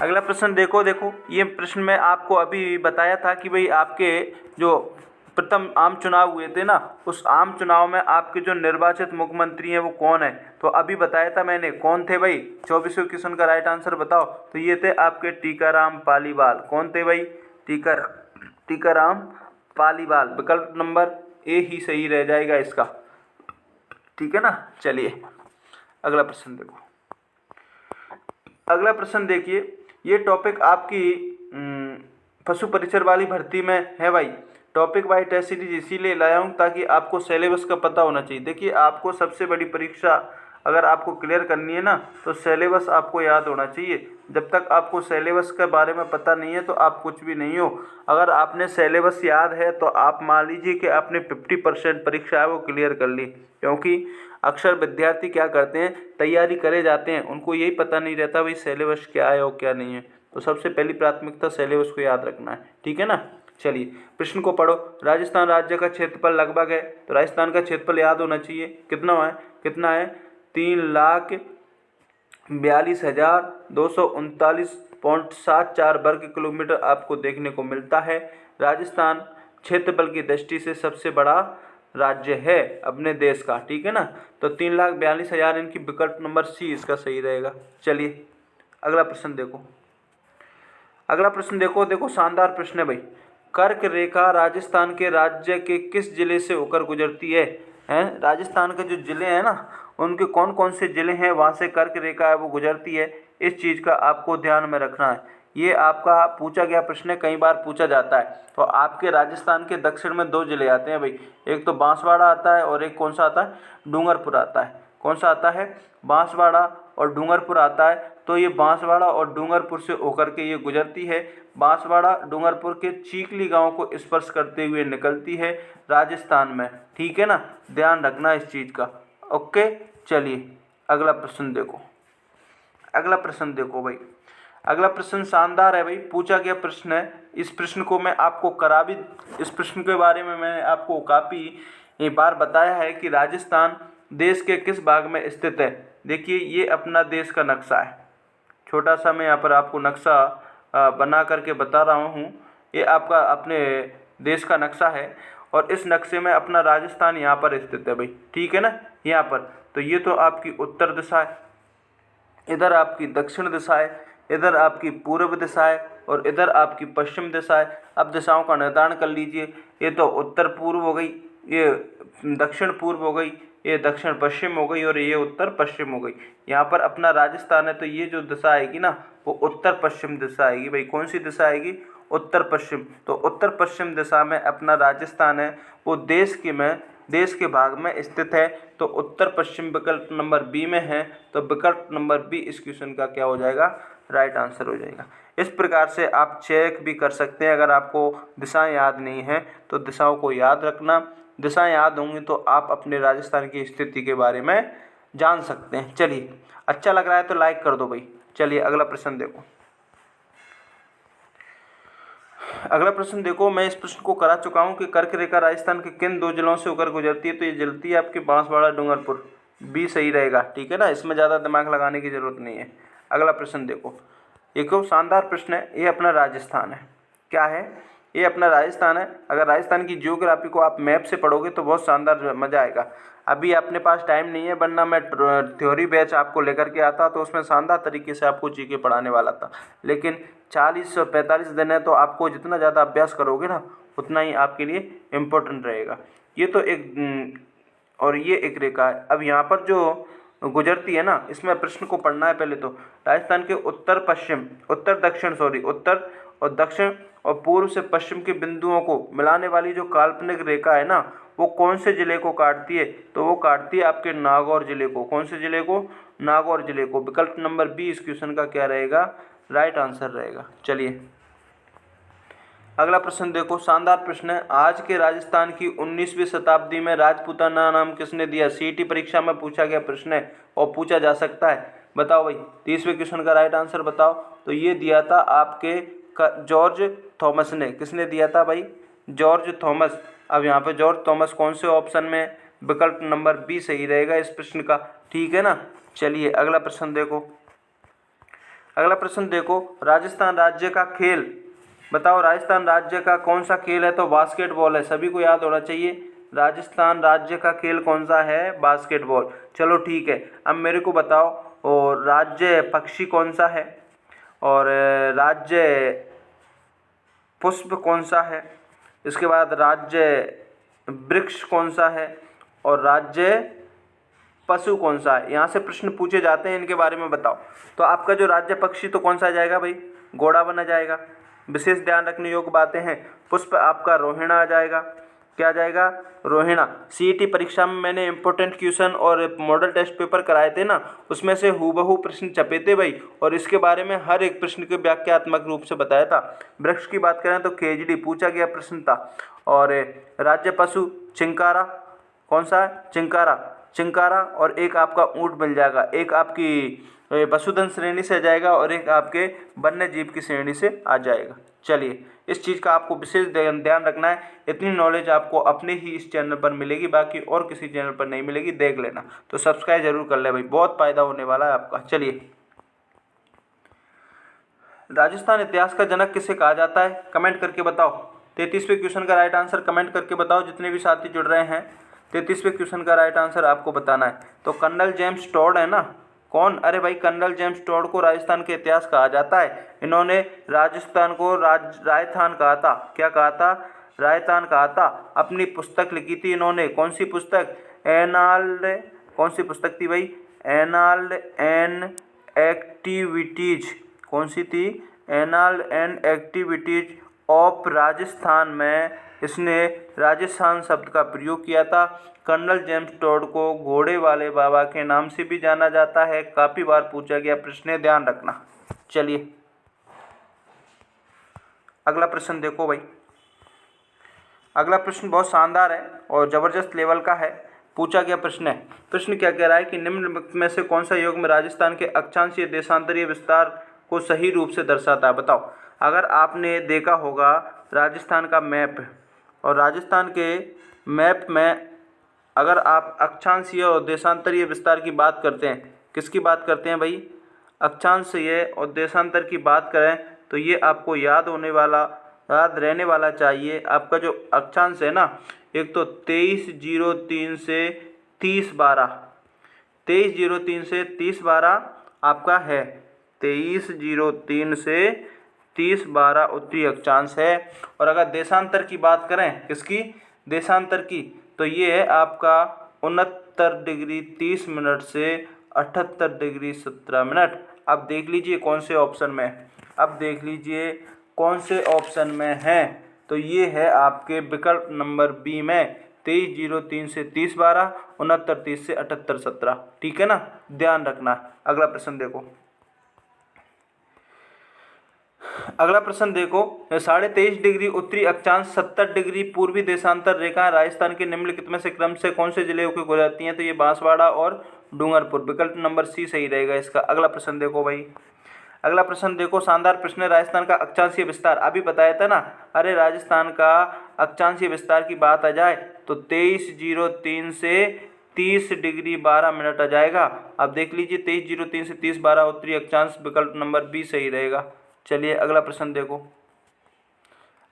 अगला प्रश्न देखो। ये प्रश्न में आपको अभी बताया था कि भाई आपके जो प्रथम आम चुनाव हुए थे ना, उस आम चुनाव में आपके जो निर्वाचित मुख्यमंत्री हैं वो कौन है? तो अभी बताया था मैंने, कौन थे भाई? 24वें क्वेश्चन का राइट आंसर बताओ। तो ये थे आपके टीकाराम पालीवाल। कौन थे भाई? टीकाराम पालीवाल। विकल्प नंबर ए ही सही रह जाएगा इसका, ठीक है ना। चलिए अगला प्रश्न देखो। अगला प्रश्न देखिए, ये टॉपिक आपकी पशु परिचर वाली भर्ती में है भाई। टॉपिक वाइज टेस्ट सीरीज इसीलिए लाया हूँ ताकि आपको सिलेबस का पता होना चाहिए। देखिए आपको सबसे बड़ी परीक्षा अगर आपको क्लियर करनी है ना, तो सिलेबस आपको याद होना चाहिए। जब तक आपको सिलेबस के बारे में पता नहीं है तो आप कुछ भी नहीं हो। अगर आपने सिलेबस याद है तो आप मान लीजिए कि आपने 50% परीक्षा है वो क्लियर कर ली। क्योंकि अक्सर विद्यार्थी क्या करते हैं, तैयारी करे जाते हैं, उनको यही पता नहीं रहता भाई सिलेबस क्या है और क्या नहीं है। तो सबसे पहली प्राथमिकता सिलेबस को याद रखना है, ठीक है ना। चलिए प्रश्न को पढ़ो। राजस्थान राज्य का क्षेत्रफल लगभग है, तो राजस्थान का क्षेत्रफल याद होना चाहिए। कितना है 3,42,239.74 वर्ग किलोमीटर आपको देखने को मिलता है। राजस्थान क्षेत्रफल की दृष्टि से सबसे बड़ा राज्य है अपने देश का, ठीक है ना। तो 3,42,000 इनकी विकल्प नंबर सी इसका सही रहेगा। चलिए अगला प्रश्न देखो। शानदार प्रश्न है भाई। कर्क रेखा राजस्थान के राज्य के किस जिले से होकर गुजरती है? राजस्थान के जो जिले हैं ना, उनके कौन कौन से जिले हैं वहाँ से कर्क रेखा है वो गुजरती है। इस चीज़ का आपको ध्यान में रखना है। ये आपका पूछा गया प्रश्न है, कई बार पूछा जाता है। तो आपके राजस्थान के दक्षिण में 2 जिले आते हैं भाई, एक तो बांसवाड़ा आता है और एक कौन सा आता है? डूंगरपुर आता है। कौन सा आता है? बांसवाड़ा और डूंगरपुर आता है। तो ये बांसवाड़ा और डूंगरपुर से होकर के ये गुजरती है। बांसवाड़ा डूंगरपुर के चीखली गांव को स्पर्श करते हुए निकलती है राजस्थान में, ठीक है ना। ध्यान रखना इस चीज़ का, ओके। चलिए अगला प्रश्न देखो भाई। अगला प्रश्न शानदार है भाई, पूछा गया प्रश्न है। इस प्रश्न को मैं आपको इस प्रश्न के बारे में मैंने आपको काफ़ी बार बताया है कि राजस्थान देश के किस भाग में स्थित है। देखिए ये अपना देश का नक्शा है, छोटा सा मैं यहाँ पर आपको नक्शा बना करके बता रहा हूँ। ये आपका अपने देश का नक्शा है और इस नक्शे में अपना राजस्थान यहाँ पर स्थित है भाई, ठीक है ना, यहाँ पर। तो ये तो आपकी उत्तर दिशा है, इधर आपकी दक्षिण दिशा है, इधर आपकी पूर्व दिशा है और इधर आपकी पश्चिम दिशा है। अब दिशाओं का निर्धारण कर लीजिए। ये तो उत्तर पूर्व हो गई, ये दक्षिण पूर्व हो गई, ये दक्षिण पश्चिम हो गई और ये उत्तर पश्चिम हो गई। यहाँ पर अपना राजस्थान है तो ये जो दिशा आएगी ना वो उत्तर पश्चिम दिशा आएगी भाई। कौन सी दिशा आएगी? उत्तर पश्चिम। तो उत्तर पश्चिम दिशा में अपना राजस्थान है, वो देश के भाग में स्थित है। तो उत्तर पश्चिम विकल्प नंबर बी में है। तो विकल्प नंबर बी इस क्वेश्चन का क्या हो जाएगा? राइट आंसर हो जाएगा। इस प्रकार से आप चेक भी कर सकते हैं। अगर आपको दिशाएं याद नहीं है तो दिशाओं को याद रखना। दिशाएं याद होंगी तो आप अपने राजस्थान की स्थिति के बारे में जान सकते हैं। चलिए अच्छा लग रहा है तो लाइक कर दो भाई। चलिए अगला प्रश्न देखो। मैं इस प्रश्न को करा चुका हूँ कि कर्क रेखा राजस्थान के किन 2 जिलों से होकर गुजरती है। तो ये जलती है आपके बांसवाड़ा डूंगरपुर, बी सही रहेगा, ठीक है ना। इसमें ज़्यादा दिमाग लगाने की ज़रूरत नहीं है। अगला प्रश्न देखो, एक और शानदार प्रश्न है। ये अपना राजस्थान है। क्या है? ये अपना राजस्थान है। अगर राजस्थान की जियोग्राफी को आप मैप से पढ़ोगे तो बहुत शानदार मज़ा आएगा। अभी अपने पास टाइम नहीं है, वरना मैं थ्योरी बैच आपको लेकर के आता तो उसमें शानदार तरीके से आपको चीज़ें पढ़ाने वाला था। लेकिन 40 से 45 दिन है, तो आपको जितना ज़्यादा अभ्यास करोगे ना उतना ही आपके लिए इम्पोर्टेंट रहेगा। ये तो और ये एक रेखा है। अब यहाँ पर जो गुजरती है ना, इसमें प्रश्न को पढ़ना है पहले तो। राजस्थान के उत्तर और दक्षिण और पूर्व से पश्चिम के बिंदुओं को मिलाने वाली जो काल्पनिक रेखा है ना, वो कौन से जिले को काटती है? तो वो काटती है आपके नागौर जिले को। कौन से जिले को? नागौर जिले को। विकल्प नंबर बी इस क्वेश्चन का क्या रहेगा? राइट आंसर रहेगा। चलिए अगला प्रश्न देखो, शानदार प्रश्न है। आज के राजस्थान की 19वीं शताब्दी में राजपूताना नाम किसने दिया? सीईटी परीक्षा में पूछा गया प्रश्न है और पूछा जा सकता है। बताओ भाई, 30वें क्वेश्चन का राइट आंसर बताओ। तो ये दिया था आपके जॉर्ज थॉमस ने। किसने दिया था भाई? George Thomas. अब यहाँ पे जॉर्ज थॉमस कौन से ऑप्शन में? विकल्प नंबर बी सही रहेगा इस प्रश्न का, ठीक है ना। चलिए अगला प्रश्न देखो। राजस्थान राज्य का खेल बताओ राजस्थान राज्य का कौन सा खेल है, तो बास्केटबॉल है, सभी को याद होना चाहिए। राजस्थान राज्य का खेल कौन सा है, बास्केटबॉल। चलो ठीक है, अब मेरे को बताओ और राज्य पक्षी कौन सा है, और राज्य पुष्प कौन सा है, इसके बाद राज्य वृक्ष कौन सा है, और राज्य पशु कौन सा है। यहाँ से प्रश्न पूछे जाते हैं, इनके बारे में बताओ। तो आपका जो राज्य पक्षी तो कौन सा आ जाएगा भाई, घोड़ा बना जाएगा। विशेष ध्यान रखने योग्य बातें हैं, पुष्प आपका रोहिणा आ जाएगा। क्या आ जाएगा, रोहिणा। सीईटी परीक्षा में मैंने इंपॉर्टेंट क्वेश्चन और मॉडल टेस्ट पेपर कराए थे ना, उसमें से हूबहू प्रश्न छपे थे भाई, और इसके बारे में हर एक प्रश्न के व्याख्यात्मक रूप से बताया था। वृक्ष की बात करें तो केजड़ी पूछा गया प्रश्न था, और राज्य पशु चिंकारा, कौन सा है, चिंकारा, चिंकारा। और एक आपका ऊंट मिल जाएगा, एक आपकी पशुधन श्रेणी से आ जाएगा और एक आपके वन्य जीव की श्रेणी से आ जाएगा। चलिए, इस चीज़ का आपको विशेष ध्यान रखना है। इतनी नॉलेज आपको अपने ही इस चैनल पर मिलेगी, बाकी और किसी चैनल पर नहीं मिलेगी, देख लेना। तो सब्सक्राइब जरूर कर ले भाई, बहुत फायदा होने वाला है आपका। चलिए, राजस्थान इतिहास का जनक किसे कहा जाता है, कमेंट करके बताओ। 33वें क्वेश्चन का राइट आंसर कमेंट करके बताओ, जितने भी साथी जुड़ रहे हैं। 33वें क्वेश्चन का राइट आंसर आपको बताना है। तो कर्नल जेम्स टॉड है ना, कौन, अरे भाई कर्नल जेम्स टॉड को राजस्थान के इतिहास कहा जाता है। इन्होंने राजस्थान को राजस्थान कहा था, क्या कहा था, राजस्थान कहा था। अपनी पुस्तक लिखी थी इन्होंने, कौन सी पुस्तक, एनाल्ड, कौन सी पुस्तक थी भाई, एनाल्ड एंड एक्टिविटीज, कौन सी थी, एनाल्ड एंड एक्टिविटीज ऑफ राजस्थान में इसने राजस्थान शब्द का प्रयोग किया था। कर्नल जेम्स टॉड को घोड़े वाले बाबा के नाम से भी जाना जाता है, काफ़ी बार पूछा गया प्रश्न है, ध्यान रखना। चलिए, अगला प्रश्न देखो भाई। अगला प्रश्न बहुत शानदार है और ज़बरदस्त लेवल का है, पूछा गया प्रश्न है। प्रश्न क्या कह रहा है कि निम्न में से कौन सा योग में राजस्थान के अक्षांशीय देशांतरीय विस्तार को सही रूप से दर्शाता है, बताओ। अगर आपने देखा होगा राजस्थान का मैप, और राजस्थान के मैप में अगर आप अक्षांशीय और देशांतरीय विस्तार की बात करते हैं, किसकी बात करते हैं भाई, अक्षांशीय और देशांतर की बात करें, तो ये आपको याद रहने वाला चाहिए। आपका जो अक्षांश है ना, एक तो 2303 से 3012, 2303 से 3012 आपका है, 2303 से 3012 उत्तरी अक्षांश है। और अगर देशांतर की बात करें, किसकी, देशांतर की, तो ये है आपका 69 डिग्री 30 मिनट से 78 डिग्री 17 मिनट। अब देख लीजिए कौन से ऑप्शन में, अब देख लीजिए कौन से ऑप्शन में है, तो ये है आपके विकल्प नंबर बी में 2303 से 3012, 6930 से 7817, ठीक है ना, ध्यान रखना। अगला प्रश्न देखो, अगला प्रश्न देखो, 23.5 डिग्री उत्तरी अक्षांश 70 डिग्री पूर्वी देशांतर रेखा राजस्थान के निम्नलिखित में से क्रम से कौन से जिले को गुजरती हैं, तो ये बांसवाड़ा और डूंगरपुर, विकल्प नंबर सी सही रहेगा इसका। अगला प्रश्न देखो भाई, अगला प्रश्न देखो, शानदार प्रश्न है। राजस्थान का अक्षांशीय विस्तार, अभी बताया था ना, अरे राजस्थान का अक्षांशीय विस्तार की बात आ जाए तो 2303 से 30 डिग्री 12 मिनट आ जाएगा। अब देख लीजिए 2303 से 3012 उत्तरी अक्षांश, विकल्प नंबर बी सही रहेगा। चलिए, अगला प्रश्न देखो,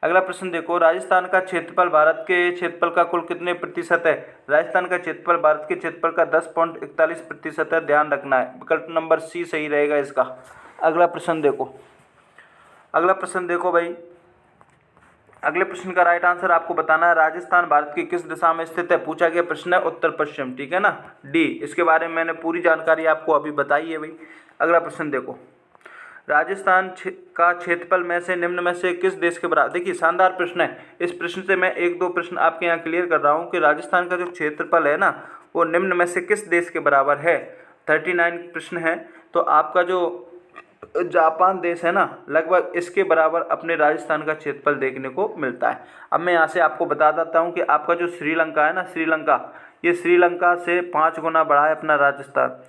अगला प्रश्न देखो, राजस्थान का क्षेत्रफल भारत के क्षेत्रफल का कुल कितने प्रतिशत है, राजस्थान का क्षेत्रफल भारत के क्षेत्रफल का 10.41% है, ध्यान रखना है, विकल्प नंबर सी सही रहेगा इसका। अगला प्रश्न देखो, अगला प्रश्न देखो भाई, अगले प्रश्न का राइट आंसर आपको बताना है। राजस्थान भारत की किस दिशा में स्थित है, पूछा गया प्रश्न है, उत्तर पश्चिम, ठीक है ना, डी। इसके बारे में मैंने पूरी जानकारी आपको अभी बताई है भाई। अगला प्रश्न देखो, राजस्थान का क्षेत्रफल में से निम्न में से किस देश के बराबर, देखिए शानदार प्रश्न है। इस प्रश्न से मैं एक दो प्रश्न आपके यहाँ क्लियर कर रहा हूँ कि राजस्थान का जो क्षेत्रफल है ना, वो निम्न में से किस देश के बराबर है। 39 प्रश्न है, तो आपका जो जापान देश है ना, लगभग इसके बराबर अपने राजस्थान का क्षेत्रफल देखने को मिलता है। अब मैं यहाँ से आपको बता देता हूँ कि आपका जो श्रीलंका है ना, श्रीलंका, ये श्रीलंका से 5 गुना बड़ा है अपना राजस्थान।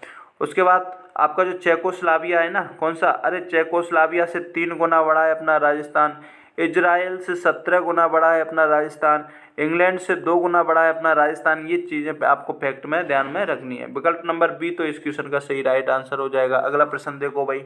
उसके बाद आपका जो चेकोस्लाविया है ना, कौन सा, अरे चेकोस्लाविया से 3 गुना बड़ा है अपना राजस्थान। इजराइल से 17 गुना बड़ा है अपना राजस्थान। इंग्लैंड से 2 गुना बड़ा है अपना राजस्थान। ये चीज़ें पे आपको फैक्ट में ध्यान में रखनी है। विकल्प नंबर बी तो इस क्वेश्चन का सही राइट आंसर हो जाएगा। अगला प्रश्न देखो भाई,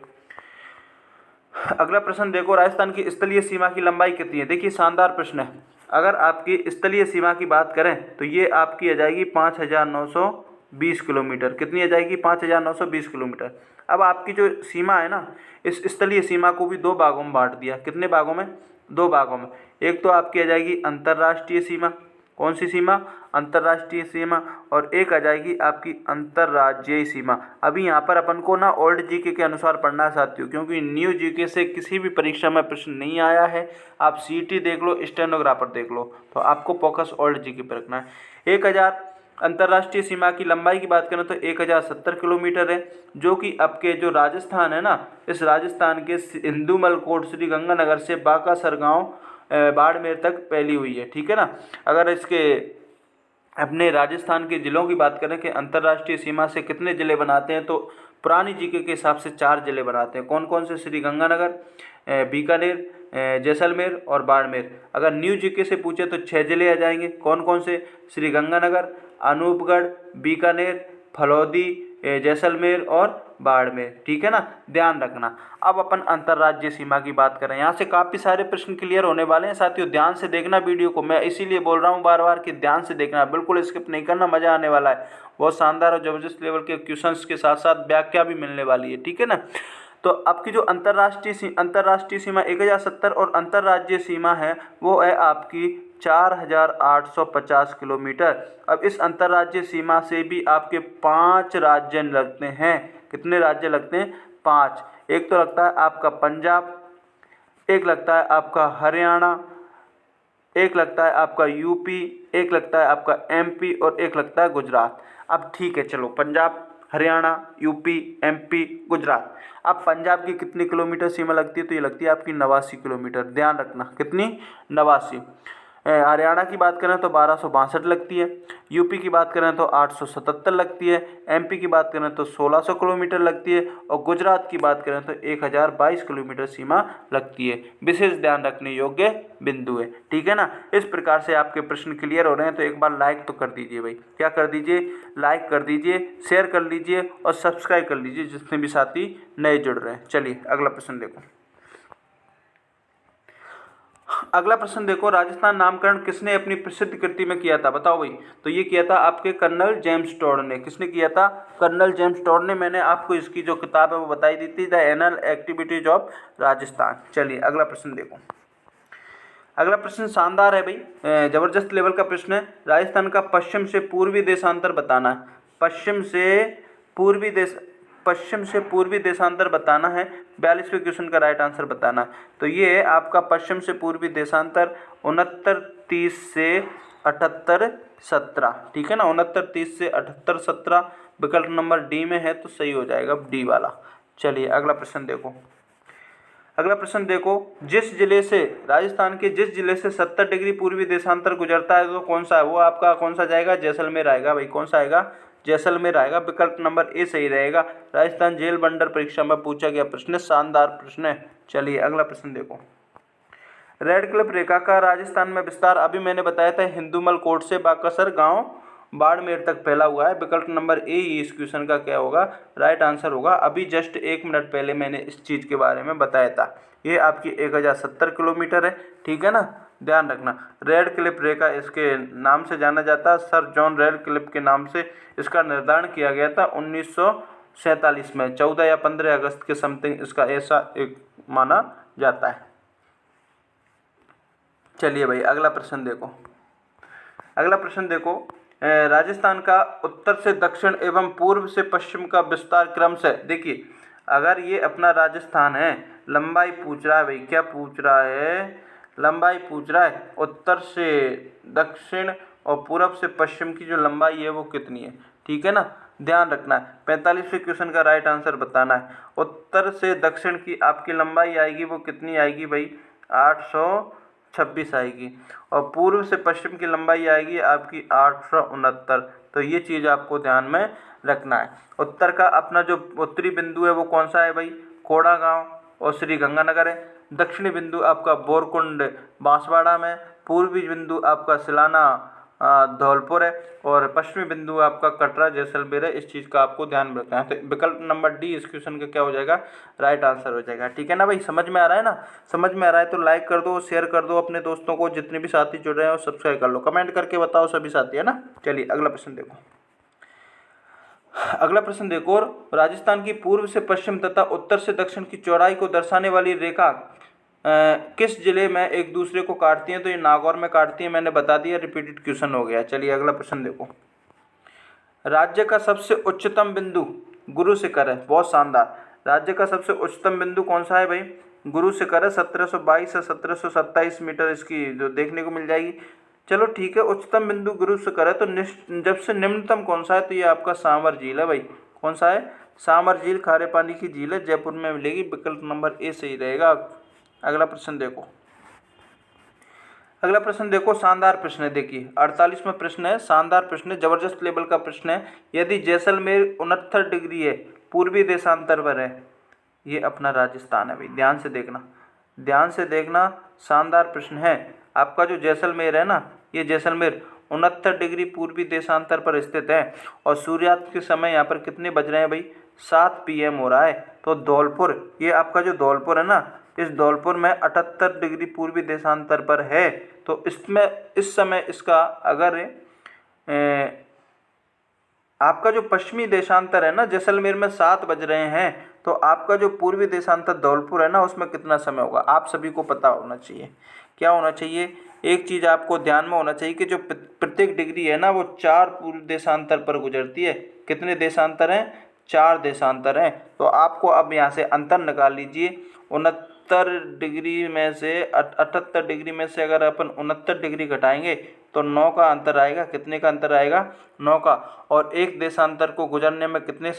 अगला प्रश्न देखो, राजस्थान की स्थलीय सीमा की लंबाई कितनी है? देखिए शानदार प्रश्न है। अगर आपकी स्थलीय सीमा की बात करें तो ये आपकी आ जाएगी 5,920 किलोमीटर। कितनी आ जाएगी? 5,920 किलोमीटर। अब आपकी जो सीमा है ना, इस स्थलीय सीमा को भी दो भागों में बांट दिया। कितने भागों में? दो भागों में। एक तो आपकी आ जाएगी अंतर्राष्ट्रीय सीमा। कौन सी सीमा? अंतर्राष्ट्रीय सीमा। और एक आ जाएगी आपकी अंतर्राज्यीय सीमा। अभी यहाँ पर अपन को ना ओल्ड जीके के अनुसार पढ़ना है साथियों, क्योंकि न्यू जीके से किसी भी परीक्षा में प्रश्न नहीं आया है। आप सीटी देख लो, स्टेनोग्राफर देख लो, तो आपको फोकस ओल्ड जीके पर रखना है। 1,000 अंतर्राष्ट्रीय सीमा की लंबाई की बात करें तो 1,070 किलोमीटर है, जो कि आपके जो राजस्थान है ना, इस राजस्थान के इंदुमल कोट श्रीगंगानगर से बांका सरगांव बाड़मेर तक फैली हुई है। ठीक है ना। अगर इसके अपने राजस्थान के ज़िलों की बात करें कि अंतर्राष्ट्रीय सीमा से कितने ज़िले बनाते हैं, तो पुरानी जीके के हिसाब से 4 ज़िले बनाते हैं। कौन कौन से? श्रीगंगानगर, बीकानेर, जैसलमेर और बाड़मेर। अगर न्यू जीके से पूछे तो 6 ज़िले आ जाएंगे। कौन कौन से? श्रीगंगानगर, अनूपगढ़, बीकानेर, फलौदी, जैसलमेर और बाड़मेर। ठीक है ना, ध्यान रखना। अब अपन अंतर्राज्यीय सीमा की बात करें, यहाँ से काफ़ी सारे प्रश्न क्लियर होने वाले हैं साथियों। ध्यान से देखना वीडियो को, मैं इसीलिए बोल रहा हूँ बार बार कि ध्यान से देखना, बिल्कुल स्किप नहीं करना, मज़ा आने वाला है। बहुत शानदार और जबरदस्त लेवल के क्वेश्चंस के साथ साथ व्याख्या भी मिलने वाली है। ठीक है ना। तो आपकी जो अंतर्राष्ट्रीय सीमा 1,070 और अंतर्राज्यीय सीमा है वो है आपकी 4,850 किलोमीटर। अब इस अंतर्राज्यीय सीमा से भी आपके 5 राज्य लगते हैं। कितने राज्य लगते हैं? 5। एक तो लगता है आपका पंजाब, एक लगता है आपका हरियाणा, एक लगता है आपका यूपी, एक लगता है आपका एमपी और एक लगता है गुजरात। अब ठीक है, चलो पंजाब, हरियाणा, यूपी, एमपी, गुजरात। अब पंजाब की कितनी किलोमीटर सीमा लगती है? तो ये लगती है आपकी 89 किलोमीटर। ध्यान रखना, कितनी? 89। हरियाणा की बात करें तो 1262 लगती है, यूपी की बात करें तो 877 लगती है, एमपी की बात करें तो 1600 किलोमीटर लगती है और गुजरात की बात करें तो 1022 किलोमीटर सीमा लगती है। विशेष ध्यान रखने योग्य बिंदु है। ठीक है ना। इस प्रकार से आपके प्रश्न क्लियर हो रहे हैं तो एक बार लाइक तो कर दीजिए भाई। क्या कर दीजिए? लाइक कर दीजिए, शेयर कर लीजिए और सब्सक्राइब कर लीजिए जितने भी साथी नए जुड़ रहे हैं। चलिए अगला प्रश्न देखो। अगला प्रश्न देखो, राजस्थान नामकरण किसने अपनी प्रसिद्ध कृति में किया था? बताओ भाई। तो ये किया था आपके कर्नल जेम्स टोड ने। किसने किया था? कर्नल जेम्स टोड ने। मैंने आपको इसकी जो किताब है वो बताई दी थी, the anal activities of Rajasthan. चलिए अगला प्रश्न देखो। अगला प्रश्न शानदार है भाई, जबरदस्त लेवल का प्रश्न है। राजस्थान का पश्चिम से पूर्वी देशांतर बताना है। पश्चिम से पूर्वी देशांतर बताना है। 42वें क्वेश्चन का राइट आंसर बताना है। तो ये है आपका पश्चिम से पूर्वी देशांतर 69, 30 से 78, 17। ठीक है ना, 69, 30 से 78, 17 विकल्प नंबर डी में है तो सही हो जाएगा डी वाला। चलिए अगला प्रश्न देखो। अगला प्रश्न देखो, राजस्थान के जिस जिले से 70 डिग्री पूर्वी देशांतर गुजरता है तो कौन सा है? वो आपका कौन सा जाएगा? जैसलमेर आएगा भाई। कौन सा आएगा? जैसलमेर आएगा। विकल्प नंबर ए सही रहेगा। राजस्थान जेल बंदर परीक्षा में पूछा गया प्रश्न, शानदार प्रश्न है। चलिए अगला प्रश्न देखो। रेड क्लिफ रेखा का राजस्थान में विस्तार अभी मैंने बताया था, हिंदुमल कोट से बाकासर गांव बाड़मेर तक फैला हुआ है। विकल्प नंबर ए ही इस क्वेश्चन का क्या होगा? राइट आंसर होगा। अभी जस्ट 1 मिनट पहले मैंने इस चीज़ के बारे में बताया था। ये आपकी 1070 किलोमीटर है। ठीक है ना, ध्यान रखना। रेड क्लिफ रेखा इसके नाम से जाना जाता है। सर जॉन रेड क्लिफ के नाम से इसका निर्धारण किया गया था 1947 में, 14 या 15 अगस्त के समथिंग इसका ऐसा एक माना जाता है। चलिए भाई अगला प्रश्न देखो। अगला प्रश्न देखो, राजस्थान का उत्तर से दक्षिण एवं पूर्व से पश्चिम का विस्तार क्रम से। देखिए अगर ये अपना राजस्थान है, लंबाई पूछ रहा है भाई। क्या पूछ रहा है? लंबाई पूछ रहा है। उत्तर से दक्षिण और पूर्व से पश्चिम की जो लंबाई है वो कितनी है? ठीक है ना, ध्यान रखना है। 45वें क्वेश्चन का राइट आंसर बताना है। उत्तर से दक्षिण की आपकी लंबाई आएगी वो कितनी आएगी भाई? 826 आएगी। और पूर्व से पश्चिम की लंबाई आएगी आपकी 869। तो ये चीज़ आपको ध्यान में रखना है। उत्तर का अपना जो उत्तरी बिंदु है वो कौन सा है भाई? कोड़ा गांव और श्रीगंगानगर है। दक्षिणी बिंदु आपका बोरकुंड बांसवाड़ा में। पूर्वी बिंदु आपका सिलाना धौलपुर है और पश्चिमी बिंदु आपका कटरा जैसलमेर है। इस चीज़ का आपको ध्यान में रखना है। तो विकल्प नंबर डी इस क्वेश्चन का क्या हो जाएगा, राइट आंसर हो जाएगा। ठीक है ना भाई, समझ में आ रहा है ना? समझ में आ रहा है तो लाइक कर दो, शेयर कर दो अपने दोस्तों को, जितने भी साथी जुड़ रहे हैं और सब्सक्राइब कर लो, कमेंट करके बताओ सभी साथी, है ना। चलिए अगला प्रश्न देखो। अगला प्रश्न देखो, राजस्थान की पूर्व से पश्चिम तथा उत्तर से दक्षिण की चौड़ाई को दर्शाने वाली रेखा किस जिले में एक दूसरे को काटती हैं? तो ये नागौर में काटती है, मैंने बता दिया, रिपीटेड क्वेश्चन हो गया। चलिए अगला प्रश्न देखो। राज्य का सबसे उच्चतम बिंदु गुरु शिखर है, बहुत शानदार। राज्य का सबसे उच्चतम बिंदु कौन सा है भाई? गुरु शिखर है। 1722 से 1727 मीटर इसकी जो देखने को मिल जाएगी। चलो ठीक है, उच्चतम बिंदु गुरु शिखर है, तो जब से निम्नतम कौन सा है? तो ये आपका सांवर झील है भाई। कौन सा है? सांवर झील खारे पानी की झील है, जयपुर में मिलेगी। विकल्प नंबर ए सही रहेगा। अगला प्रश्न देखो। अगला प्रश्न देखो, शानदार प्रश्न है। देखिए 48वां प्रश्न है, शानदार प्रश्न है, जबरदस्त लेवल का प्रश्न है। यदि जैसलमेर 69 डिग्री है, पूर्वी देशांतर पर है, ये अपना राजस्थान है भाई, ध्यान से देखना, ध्यान से देखना, शानदार प्रश्न है। आपका जो जैसलमेर है ना, ये जैसलमेर 69 डिग्री पूर्वी देशांतर पर स्थित है और सूर्यास्त के समय यहाँ पर कितने बज रहे हैं भाई? 7 PM हो रहा है। तो धौलपुर, ये आपका जो धौलपुर है ना, इस धौलपुर में 78 डिग्री पूर्वी देशांतर पर है। तो इसमें इस समय इसका अगर आपका जो पश्चिमी देशांतर है ना, जैसलमेर में 7 बज रहे हैं, तो आपका जो पूर्वी देशांतर धौलपुर है ना, उसमें कितना समय होगा? आप सभी को पता होना चाहिए। क्या होना चाहिए? एक चीज़ आपको ध्यान में होना चाहिए कि जो प्रत्येक डिग्री है ना, वो 4 पूर्व देशांतर पर गुजरती है। कितने देशांतर हैं? 4 देशांतर हैं। तो आपको अब यहाँ से अंतर निकाल लीजिए। 69 डिग्री में से 78 डिग्री में से अगर अपन 69 डिग्री घटाएंगे तो 9 का अंतर आएगा। कितने का अंतर आएगा? 9 का। और एक देशांतर को गुजरने में कितने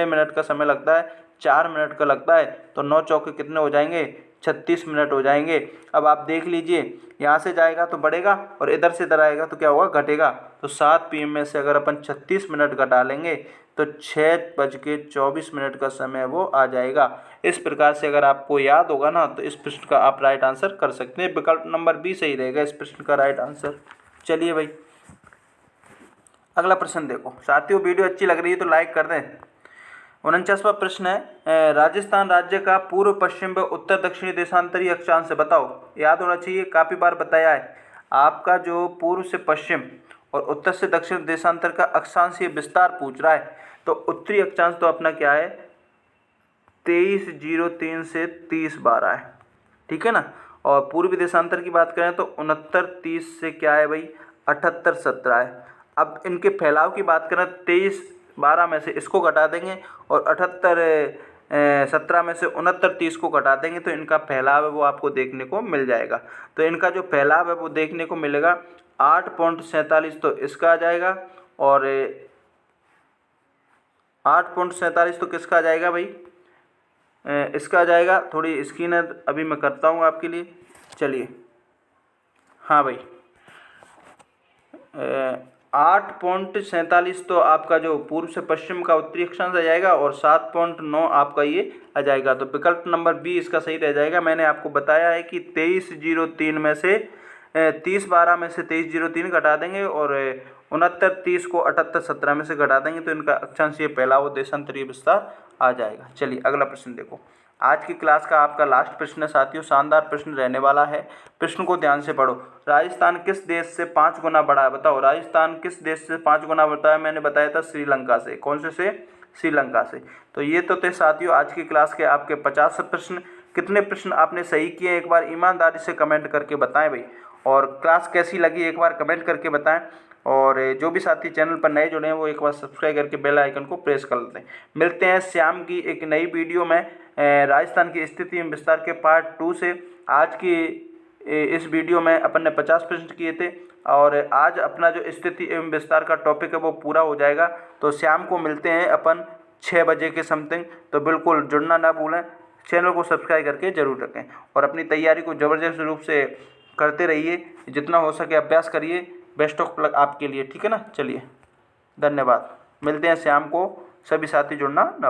मिनट का समय लगता है? 4 मिनट का लगता है। तो 9 चौके कितने हो जाएंगे? 36 मिनट हो जाएंगे। अब आप देख लीजिए, यहाँ से जाएगा तो बढ़ेगा और इधर से इधर आएगा तो क्या होगा? घटेगा। तो 7 PM में से अगर अपन 36 मिनट घटा लेंगे तो 6:24 का समय वो आ जाएगा। इस प्रकार से अगर आपको याद होगा ना, तो इस प्रश्न का आप राइट आंसर कर सकते हैं। विकल्प नंबर बी सही रहेगा इस प्रश्न का राइट आंसर। चलिए भाई अगला प्रश्न देखो। साथियों वीडियो अच्छी लग रही है तो लाइक कर दें। 49वां प्रश्न है, राजस्थान राज्य का पूर्व पश्चिम व उत्तर दक्षिणी देशांतरी अक्षांश बताओ। याद होना चाहिए, काफ़ी बार बताया है। आपका जो पूर्व से पश्चिम और उत्तर से दक्षिण देशांतर का अक्षांश, ये विस्तार पूछ रहा है। तो उत्तरी अक्षांश तो अपना क्या है? 2303 से 3012 है, ठीक है ना। और पूर्वी देशांतर की बात करें तो 6930 से क्या है भाई? 7817 है। अब इनके फैलाव की बात करें, 2312 में से इसको घटा देंगे और 7817 में से 6930 को घटा देंगे, तो इनका फैलाव है वो आपको देखने को मिल जाएगा। तो इनका जो फैलाव है वो देखने को मिलेगा 8.47, तो इसका आ जाएगा। और 8.47 तो किसका आ जाएगा भाई? इसका आ जाएगा। थोड़ी स्क्रीन है अभी मैं करता हूँ आपके लिए। चलिए हाँ भाई, 8.47 तो आपका जो पूर्व से पश्चिम का उत्तरी अक्षांश आ जाएगा और 7.9 आपका ये आ जाएगा। तो विकल्प नंबर बी इसका सही रह जाएगा। मैंने आपको बताया है कि 2303 में से 3012 में से 2303 घटा देंगे और 6930 को 7817 में से घटा देंगे, तो इनका अक्षांश ये फैलाव देशांतरीय विस्तार आ जाएगा। चलिए अगला प्रश्न देखो। आज की क्लास का आपका लास्ट प्रश्न है साथियों, शानदार प्रश्न रहने वाला है। प्रश्न को ध्यान से पढ़ो। राजस्थान किस देश से 5 गुना बड़ा है? बताओ, राजस्थान किस देश से 5 गुना बड़ा है? मैंने बताया था श्रीलंका से। कौन से? श्रीलंका से। तो ये तो थे साथियों आज की क्लास के आपके 50 प्रश्न। कितने प्रश्न आपने सही किए एक बार ईमानदारी से कमेंट करके बताएं भाई। और क्लास कैसी लगी एक बार कमेंट करके बताएं। और जो भी साथी चैनल पर नए जुड़े हैं वो एक बार सब्सक्राइब करके बेल आइकन को प्रेस कर लेते हैं। मिलते हैं शाम की एक नई वीडियो में राजस्थान की स्थिति एवं विस्तार के पार्ट 2 से। आज की इस वीडियो में अपन ने 50 प्रश्न किए थे और आज अपना जो स्थिति एवं विस्तार का टॉपिक है वो पूरा हो जाएगा। तो शाम को मिलते हैं अपन 6 बजे के समथिंग। तो बिल्कुल जुड़ना ना भूलें, चैनल को सब्सक्राइब करके ज़रूर रखें और अपनी तैयारी को ज़बरदस्त रूप से करते रहिए। जितना हो सके अभ्यास करिए। बेस्ट ऑफ लक आपके लिए, ठीक है ना। चलिए धन्यवाद, मिलते हैं शाम को। सभी साथी जुड़ना ना